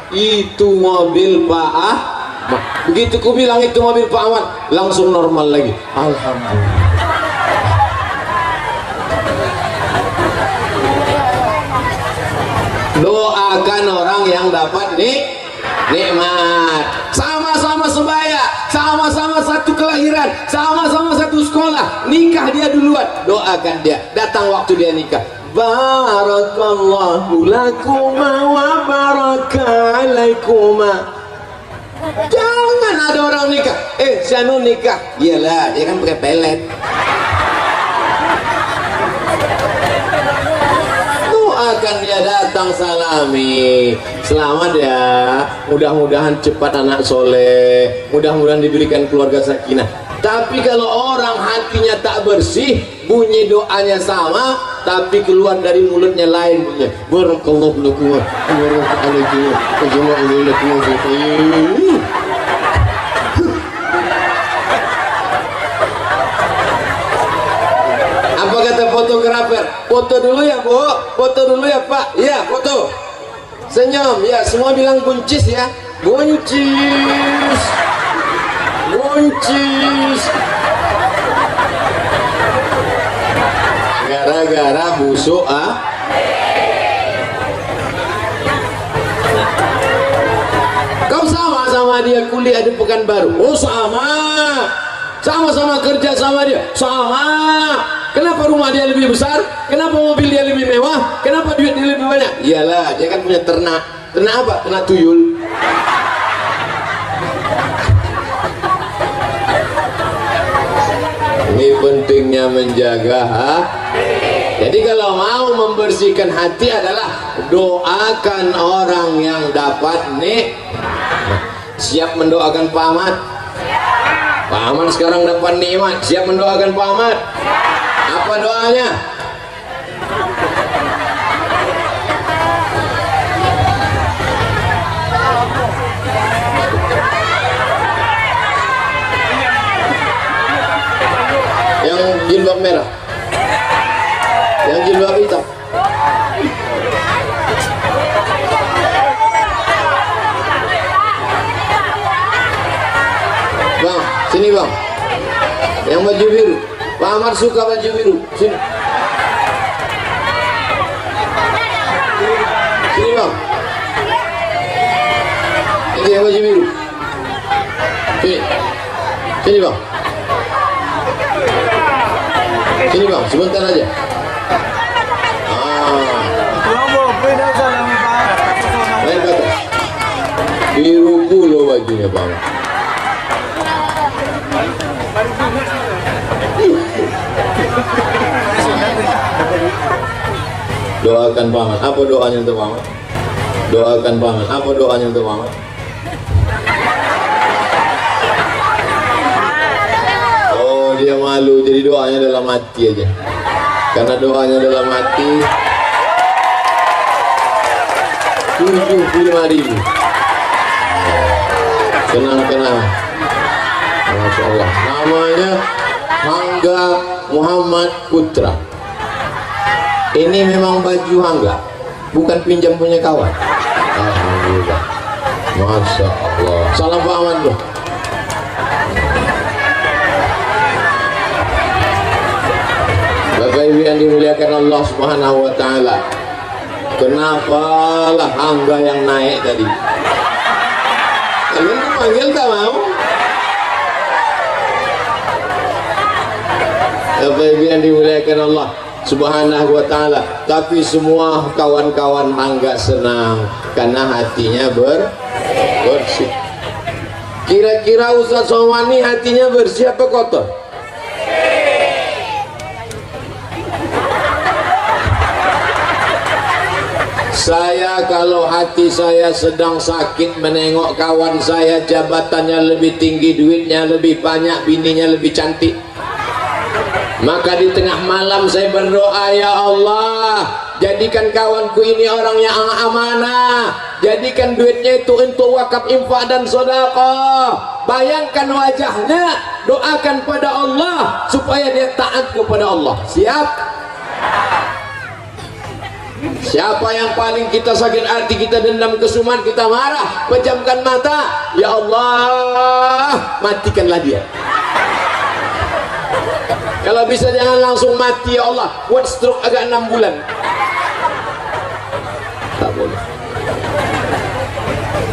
Itu mobil Pak Ahmad. Begitu ku bilang itu mobil Pak Ahmad, langsung normal lagi. Alhamdulillah. Doakan orang yang dapat nikmat. Sama-sama sebaya, sama-sama satu kelahiran, sama-sama satu sekolah, nikah dia duluan, doakan dia, datang waktu dia nikah. Barakallahu lakuma wa baraka alaikuma. Jangan ada orang nikah, Syanu nikah, iyalah dia kan pakai pelet. Akan dia datang salami, selamat ya, mudah-mudahan cepat anak soleh, mudah-mudahan diberikan keluarga sakinah. Tapi kalau orang hatinya tak bersih, bunyi doanya sama, tapi keluar dari mulutnya lain bunyinya. Barakallahu lakum wa barakallahu. Apa kata fotografer? Foto dulu ya Bu, foto dulu ya Pak. Ya foto, senyum ya, semua bilang buncis ya, buncis, buncis. Gara-gara busuk Kau sama dia kuliah di Pekanbaru. Oh sama-sama kerja sama dia, sama. Kenapa rumah dia lebih besar? Kenapa mobil dia lebih mewah? Kenapa duit dia lebih banyak? Iyalah, dia kan punya ternak. Ternak apa? Ternak tuyul. Ini pentingnya menjaga Jadi kalau mau membersihkan hati adalah doakan orang yang dapat siap mendoakan Pak Ahmad. Pak Ahmad sekarang dapat nikmat, siap mendoakan Pak Ahmad. Apa doanya? Yang jilbab merah, yang jilbab hitam. Bang, sini bang. Yang baju biru, Pak Ahmad suka baju biru. Sini. Sini bang. Ini yang baju biru. Sini. Sini bang. Sini bang, sebentar aja. Naik ke atas. Biru pula bajunya bang. Doakan paman. Apa doanya untuk paman? Doakan paman. Apa doanya untuk paman? Oh, dia malu, jadi doanya dalam hati aja. Karena doanya dalam hati 75.000. Tenang. Masya Allah. Namanya Hangga Muhammad Putra. Ini memang baju Hangga, bukan pinjam punya kawan. Alhamdulillah. Masya Allah. Salam Pak Aman tuh. Bapak Ibu yang dimuliakan Allah Subhanahu wa taala. Kenapalah Hangga yang naik tadi? Kalian panggil tak mau? Bapak Ibu yang dimuliakan Allah Subhanahu wa taala. Tapi semua kawan-kawan Hangga senang karena hatinya bersih. Kira-kira Ustaz Somani hatinya bersih apa kotor? Saya kalau hati saya sedang sakit menengok kawan saya jabatannya lebih tinggi, duitnya lebih banyak, bininya lebih cantik, maka di tengah malam saya berdoa, ya Allah, jadikan kawanku ini orang yang amanah, jadikan duitnya itu untuk wakaf, infak dan sedekah. Bayangkan wajahnya, doakan pada Allah supaya dia taat kepada Allah. Siap? Siapa yang paling kita sakit hati, kita dendam, kesuman, kita marah, pejamkan mata, ya Allah, matikanlah dia. Kalau bisa jangan langsung mati, ya Allah, buat stroke agak 6 bulan. Tak boleh.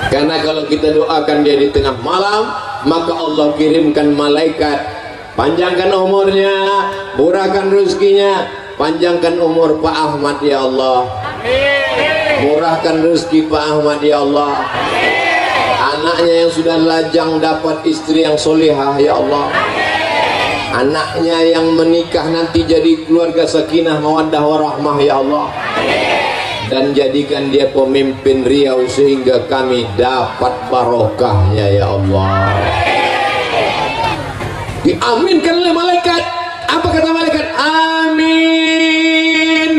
Karena kalau kita doakan dia di tengah malam, maka Allah kirimkan malaikat, panjangkan umurnya, murahkan rezekinya, panjangkan umur Pak Ahmad, ya Allah. Murahkan rezeki Pak Ahmad, ya Allah. Anaknya yang sudah lajang dapat istri yang solihah, ya Allah. Anaknya yang menikah nanti jadi keluarga sakinah mawaddah warahmah, ya Allah. Dan jadikan dia pemimpin Riau sehingga kami dapat barokahnya, ya Allah. Diaminkan oleh malaikat. Apa kata malaikat? Amin.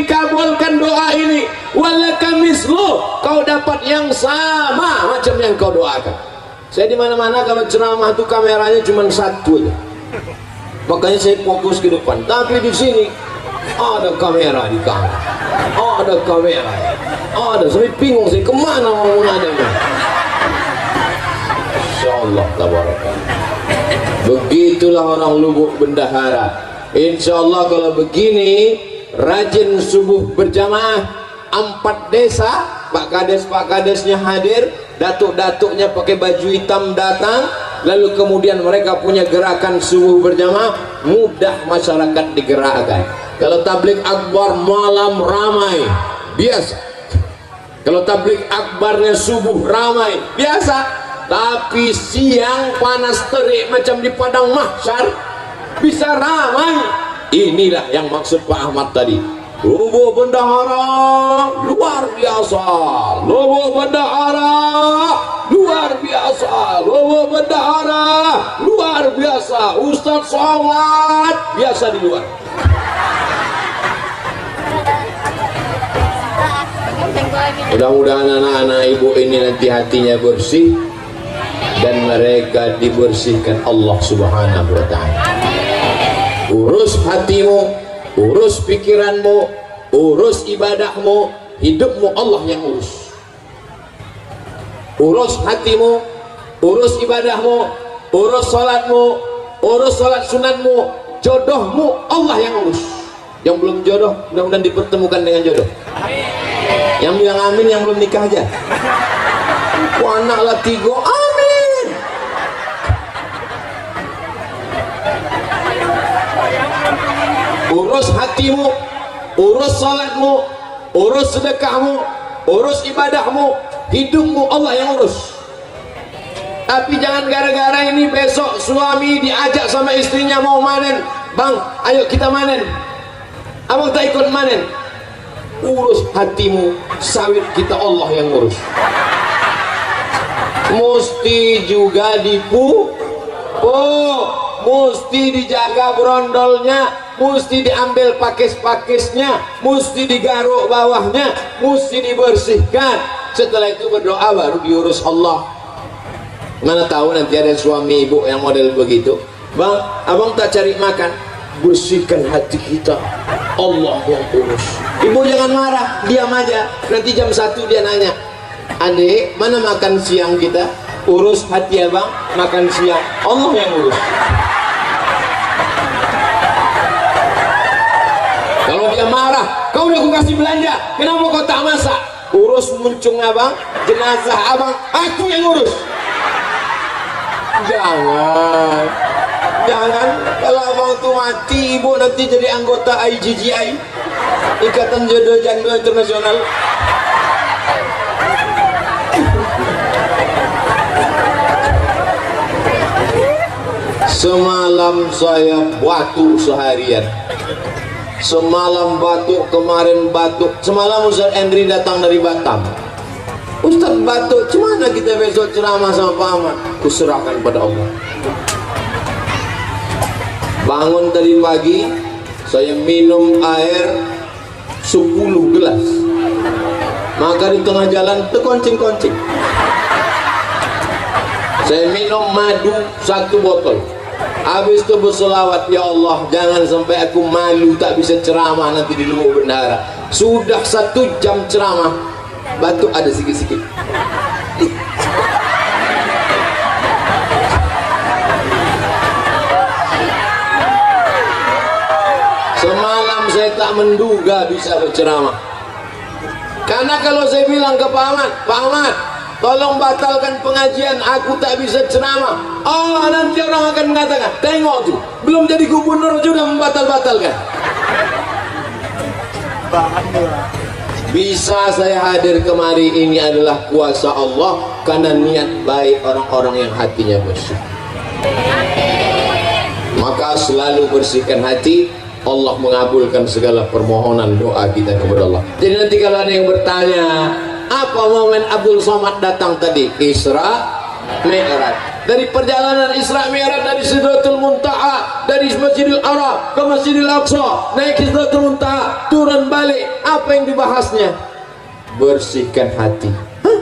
Kabulkan doa ini. Walaka mislu, kau dapat yang sama macam yang kau doakan. Saya di mana-mana kalau ceramah tuh kameranya cuma satu aja. Makanya saya fokus ke depan. Tapi di sini ada kamera di kanan, ada kamera, ada. Saya bingung saya kemana mau menghadapnya. Insyaallah tabarakallah. Begitulah orang Lubuk Bendahara. Insyaallah kalau begini rajin subuh berjamaah, 4 desa, Pak Kades-Kadesnya hadir, datuk-datuknya pakai baju hitam datang, lalu kemudian mereka punya gerakan subuh berjamaah, mudah masyarakat digerakkan. Kalau tabligh akbar malam ramai, biasa. Kalau tabligh akbarnya subuh ramai, biasa. Tapi siang panas terik macam di padang mahsyar, bisa ramai. Inilah yang maksud Pak Ahmad tadi. Lubuk Bendahara luar biasa, Lubuk Bendahara luar biasa, Lubuk Bendahara luar biasa. Ustaz Somad biasa di luar. Mudah-mudahan anak-anak ibu ini nanti hatinya bersih dan mereka dibersihkan Allah Subhanahu wa ta'ala. urus hatimu, urus pikiranmu, urus ibadahmu, hidupmu Allah yang urus. Urus hatimu, urus ibadahmu, urus salatmu, urus salat sunatmu, jodohmu Allah yang urus. Yang belum jodoh mudah-mudahan dipertemukan dengan jodoh. Yang bilang amin yang belum nikah aja. Wah, anak lah 3, amin. Urus hatimu, urus salatmu, urus sedekahmu, urus ibadahmu, hidupmu Allah yang urus. Tapi jangan gara-gara ini besok suami diajak sama istrinya mau manen, bang ayo kita manen, abang tak ikut manen. Urus hatimu, sawit kita Allah yang urus. Mesti juga mesti dijaga brondolnya, mesti diambil pakis-pakisnya, mesti digaruk bawahnya, mesti dibersihkan. Setelah itu berdoa baru diurus Allah. Mana tahu nanti ada suami ibu yang model begitu, bang abang tak cari makan, bersihkan hati kita, Allah yang urus. Ibu jangan marah, diam aja. Nanti jam 1 dia nanya, adik mana makan siang kita? Urus hati abang, makan siang Allah yang urus. Kalau dia marah, kau udah aku kasih belanja, kenapa kau tak masak? Urus muncung abang, jenazah abang, aku yang urus. Jangan kalau abang tuh mati, ibu nanti jadi anggota IJGI, Ikatan Jodoh Janda Internasional. Semalam saya batuk seharian, semalam batuk, kemarin batuk. Semalam Ustaz Endri datang dari Batam. Ustaz batuk, gimana kita besok ceramah sama Pak Ahmad? Kuserahkan pada Allah. Bangun tadi pagi, saya minum air 10 gelas. Maka di tengah jalan terkoncing-koncing. Saya minum madu 1 botol. Habis itu berselawat, ya Allah jangan sampai aku malu tak bisa ceramah nanti di Lumuk Bendahara. Sudah 1 jam ceramah, batuk ada sikit-sikit. Semalam saya tak menduga bisa berceramah. Karena kalau saya bilang ke Pak Ahmad, tolong batalkan pengajian, aku tak bisa ceramah. Oh, nanti orang akan mengatakan, tengok tuh, belum jadi gubernur sudah membatal-batalkan. Bisa saya hadir kemari ini adalah kuasa Allah, karena niat baik orang-orang yang hatinya bersih. Maka selalu bersihkan hati, Allah mengabulkan segala permohonan doa kita kepada Allah. Jadi nanti kalau ada yang bertanya, apa momen Abdul Somad datang tadi? Isra Mi'raj. Dari perjalanan Isra Mi'raj dari Sidratul Muntaha, dari Masjidil Haram ke Masjidil Aqsa, naik Sidratul Muntaha, turun balik. Apa yang dibahasnya? Bersihkan hati. Hah?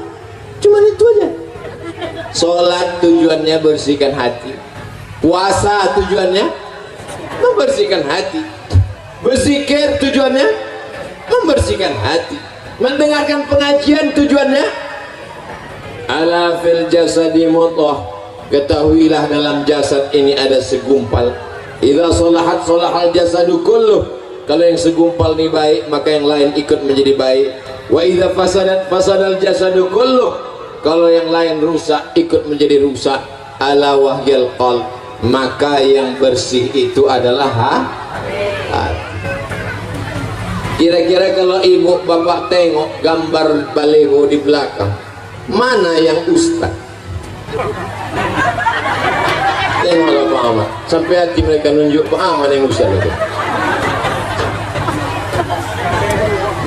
Cuma itu aja. Sholat tujuannya bersihkan hati. Puasa tujuannya membersihkan hati. Berzikir tujuannya membersihkan hati. Mendengarkan pengajian tujuannya ala fil jasadi mudghah, ketahuilah dalam jasad ini ada segumpal. Idza salahat salahal jasadu kulluh, kalau yang segumpal ini baik maka yang lain ikut menjadi baik. Wa idza fasadat fasadal jasadu kulluh, kalau yang lain rusak ikut menjadi rusak. Ala wahyal qalb, maka yang bersih itu adalah hati. Kira-kira kalau ibu bapak tengok gambar baleho di belakang, mana yang ustaz? Tengoklah Pak Ahmad, sampai hati mereka nunjuk Pak Ahmad yang ustaz itu.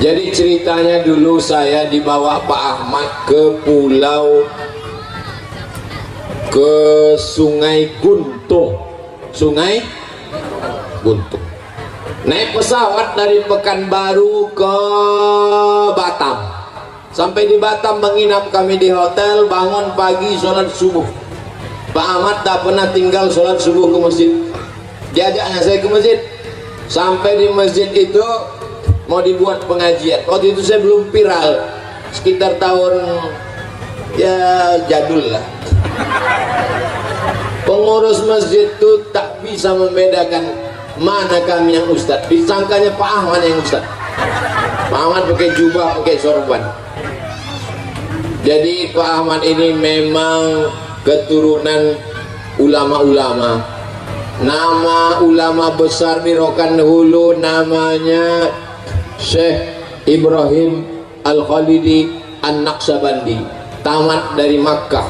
Jadi ceritanya dulu saya dibawa Pak Ahmad ke Sungai Guntung. Sungai Guntung. Naik pesawat dari Pekanbaru ke Batam. Sampai di Batam menginap kami di hotel, bangun pagi sholat subuh. Pak Ahmad tak pernah tinggal sholat subuh ke masjid. diajaknya saya ke masjid. Sampai di masjid itu mau dibuat pengajian. Waktu itu saya belum viral, sekitar tahun ya jadul lah. Pengurus masjid itu tak bisa membedakan mana kami yang ustad. Disangkanya Pak Ahmad yang ustad. Pak Ahmad pakai jubah, pakai sorban. Jadi Pak Ahmad ini memang keturunan ulama-ulama. Nama ulama besar di Rokan Hulu namanya Syekh Ibrahim Al-Khalidi An-Naqsabandi, tamat dari Makkah.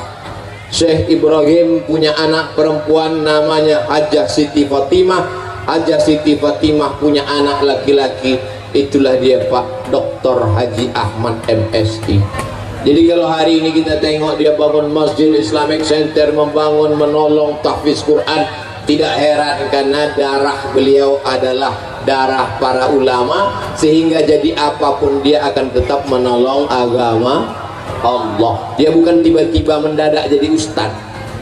Syekh Ibrahim punya anak perempuan namanya Hajjah Siti Fatimah. Hajjah Siti Fatimah punya anak laki-laki, itulah dia Pak Dr. Haji Ahmad MSI. Jadi kalau hari ini kita tengok dia bangun Masjid Islamic Center, membangun, menolong tahfiz Quran, tidak heran karena darah beliau adalah darah para ulama, sehingga jadi apapun dia akan tetap menolong agama Allah. Dia bukan tiba-tiba mendadak jadi ustaz.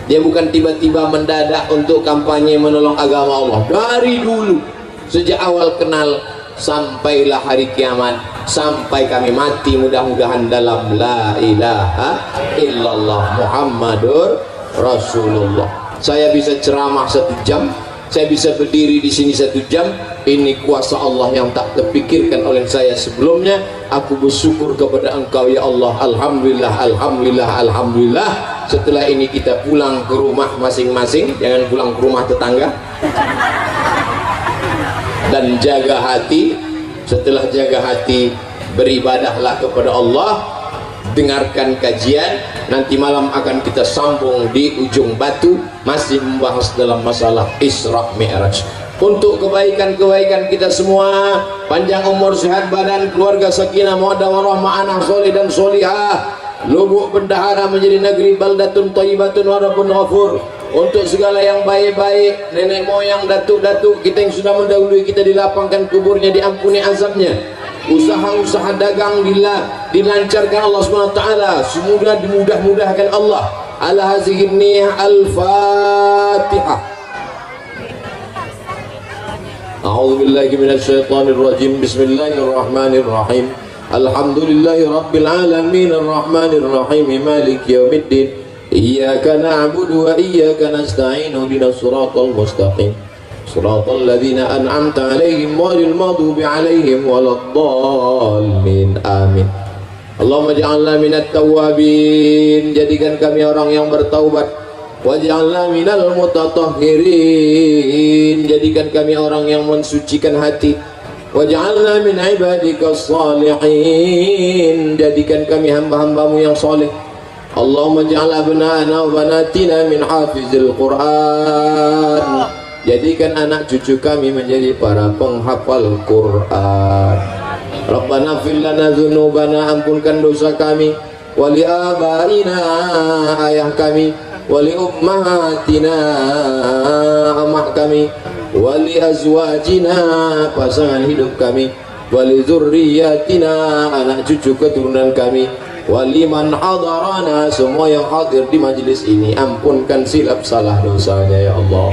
Dia bukan tiba-tiba mendadak untuk kampanye menolong agama Allah. Dari dulu, sejak awal kenal sampailah hari kiamat, sampai kami mati mudah-mudahan dalam la ilaha illallah Muhammadur Rasulullah. Saya bisa ceramah 1 jam, saya bisa berdiri di sini 1 jam. Ini kuasa Allah yang tak terpikirkan oleh saya sebelumnya. Aku bersyukur kepada Engkau ya Allah. Alhamdulillah, alhamdulillah, alhamdulillah. Setelah ini kita pulang ke rumah masing-masing, jangan pulang ke rumah tetangga. Dan jaga hati. Setelah jaga hati, beribadahlah kepada Allah. Dengarkan kajian. Nanti malam akan kita sambung di Ujung Batu, masih membahas dalam masalah Isra Mi'raj. Untuk kebaikan-kebaikan kita semua, panjang umur, sehat badan, keluarga sakinah mawaddah warahmah, anak soleh dan solihah, Lubuk Bendahara menjadi negeri baldatun thayyibatun wa rabbun ghafur. Untuk segala yang baik-baik, nenek moyang, datuk-datuk kita yang sudah mendahului kita, dilapangkan kuburnya, diampuni azabnya. Usaha-usaha dagang dilancarkan Allah SWT, semoga dimudah-mudahkan Allah. Ala hazihi niyah al-Fatihah. A'udzu billahi minasy syaithanir rajim. Bismillahirrahmanirrahim. Alhamdulillahi rabbil alamin arrahmanir rahim maliki yaumiddin. Iyyaka na'budu wa iyyaka nasta'in. Ihdinas siratal mustaqim. Siratal ladzina an'amta 'alaihim ghairil maghdubi 'alaihim waladdallin. Amin. Allahumma ij'alna minat tawwabin. Jadikan kami orang yang bertaubat. Waj'alna minal mutatahhirin. Jadikan kami orang yang mensucikan hati. Waj'alna min ibadikas salihin. Jadikan kami hamba-hambamu yang soleh. Allahumma ja'al abna'ana wa banatina min hafizil Qur'an. Jadikan anak cucu kami menjadi para penghafal Quran. Rabbana fil lana dzunubana, ampunkan dosa kami, wali abaina, ayah kami, wali ummahatina, amak kami, wali azwajina, pasangan hidup kami, wali zurriyatina, anak cucu keturunan kami, wali man hadarana, semua yang hadir di majlis ini, ampunkan silap salah dosanya ya Allah.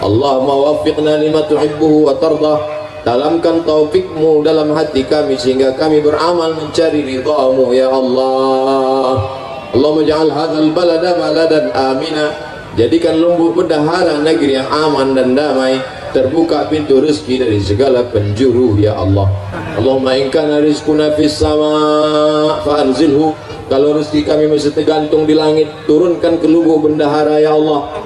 Allahumma waffiqna lima tuhibbuhu wa tardah. Dalamkan taufikmu dalam hati kami sehingga kami beramal mencari ridhamu ya Allah. Allahumma ja'al hadzal balada baladan amina. Jadikan Lumbuk Bendahara negeri yang aman dan damai, terbuka pintu rezeki dari segala penjuru ya Allah. Allahumma in kana rizquna fis sama fa anzilhu. Kalau rezeki kami masih tergantung di langit, turunkan ke Lumbuk Bendahara ya Allah.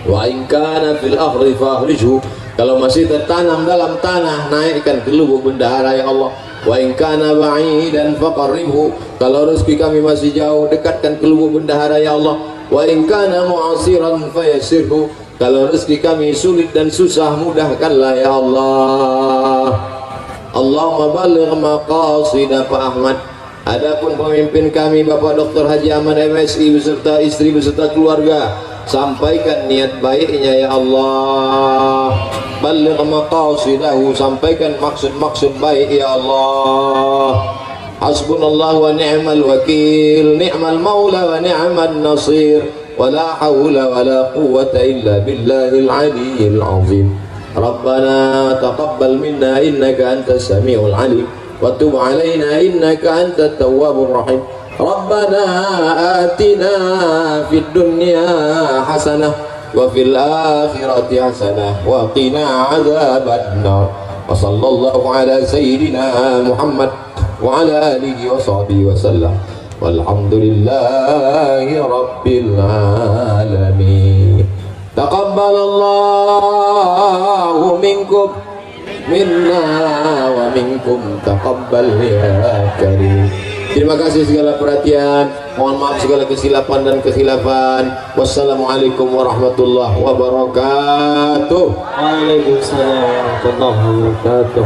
Wa in kana fil ardi fa akhrijhu. Kalau masih tertanam dalam tanah, naikkan ke Lubuk Bendahara ya Allah. Wa in kana ba'idan faqarribhu. Kalau rezeki kami masih jauh, dekatkan ke Lubuk Bendahara ya Allah. Wa in kana mu'asiran fayassirhu. Kalau rezeki kami sulit dan susah, mudahkanlah ya Allah. Allahumma balligh maqasida Pak Ahmad. Adapun pemimpin kami Bapak Dr. Haji Ahmad MSI beserta istri beserta keluarga, sampaikan niat baiknya ya Allah. Balligh maqasidahu, sampaikan maksud-maksud baik ya Allah. Hasbunallahu wa ni'mal wakil, ni'mal maula wa ni'mal nasir. ولا حول ولا قوة إلا بالله العلي العظيم ربنا تقبل منا إنك أنت السميع العليم وتب علينا إنك أنت التواب الرحيم ربنا آتنا في الدنيا حسنة وفي الآخرة حسنة وقنا عذاب النار وصلى الله على سيدنا محمد وعلى آله وصحبه وسلم والحمد لله رب العالمين تقبل الله منكم minna wa minkum taqabbal ya karim. Terima kasih segala perhatian, mohon maaf segala kesilapan dan kekhilafan. Wassalamualaikum warahmatullahi wabarakatuh. Waalaikumsalam warahmatullahi wabarakatuh.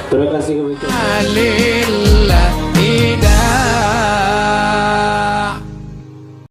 Terima kasih kepada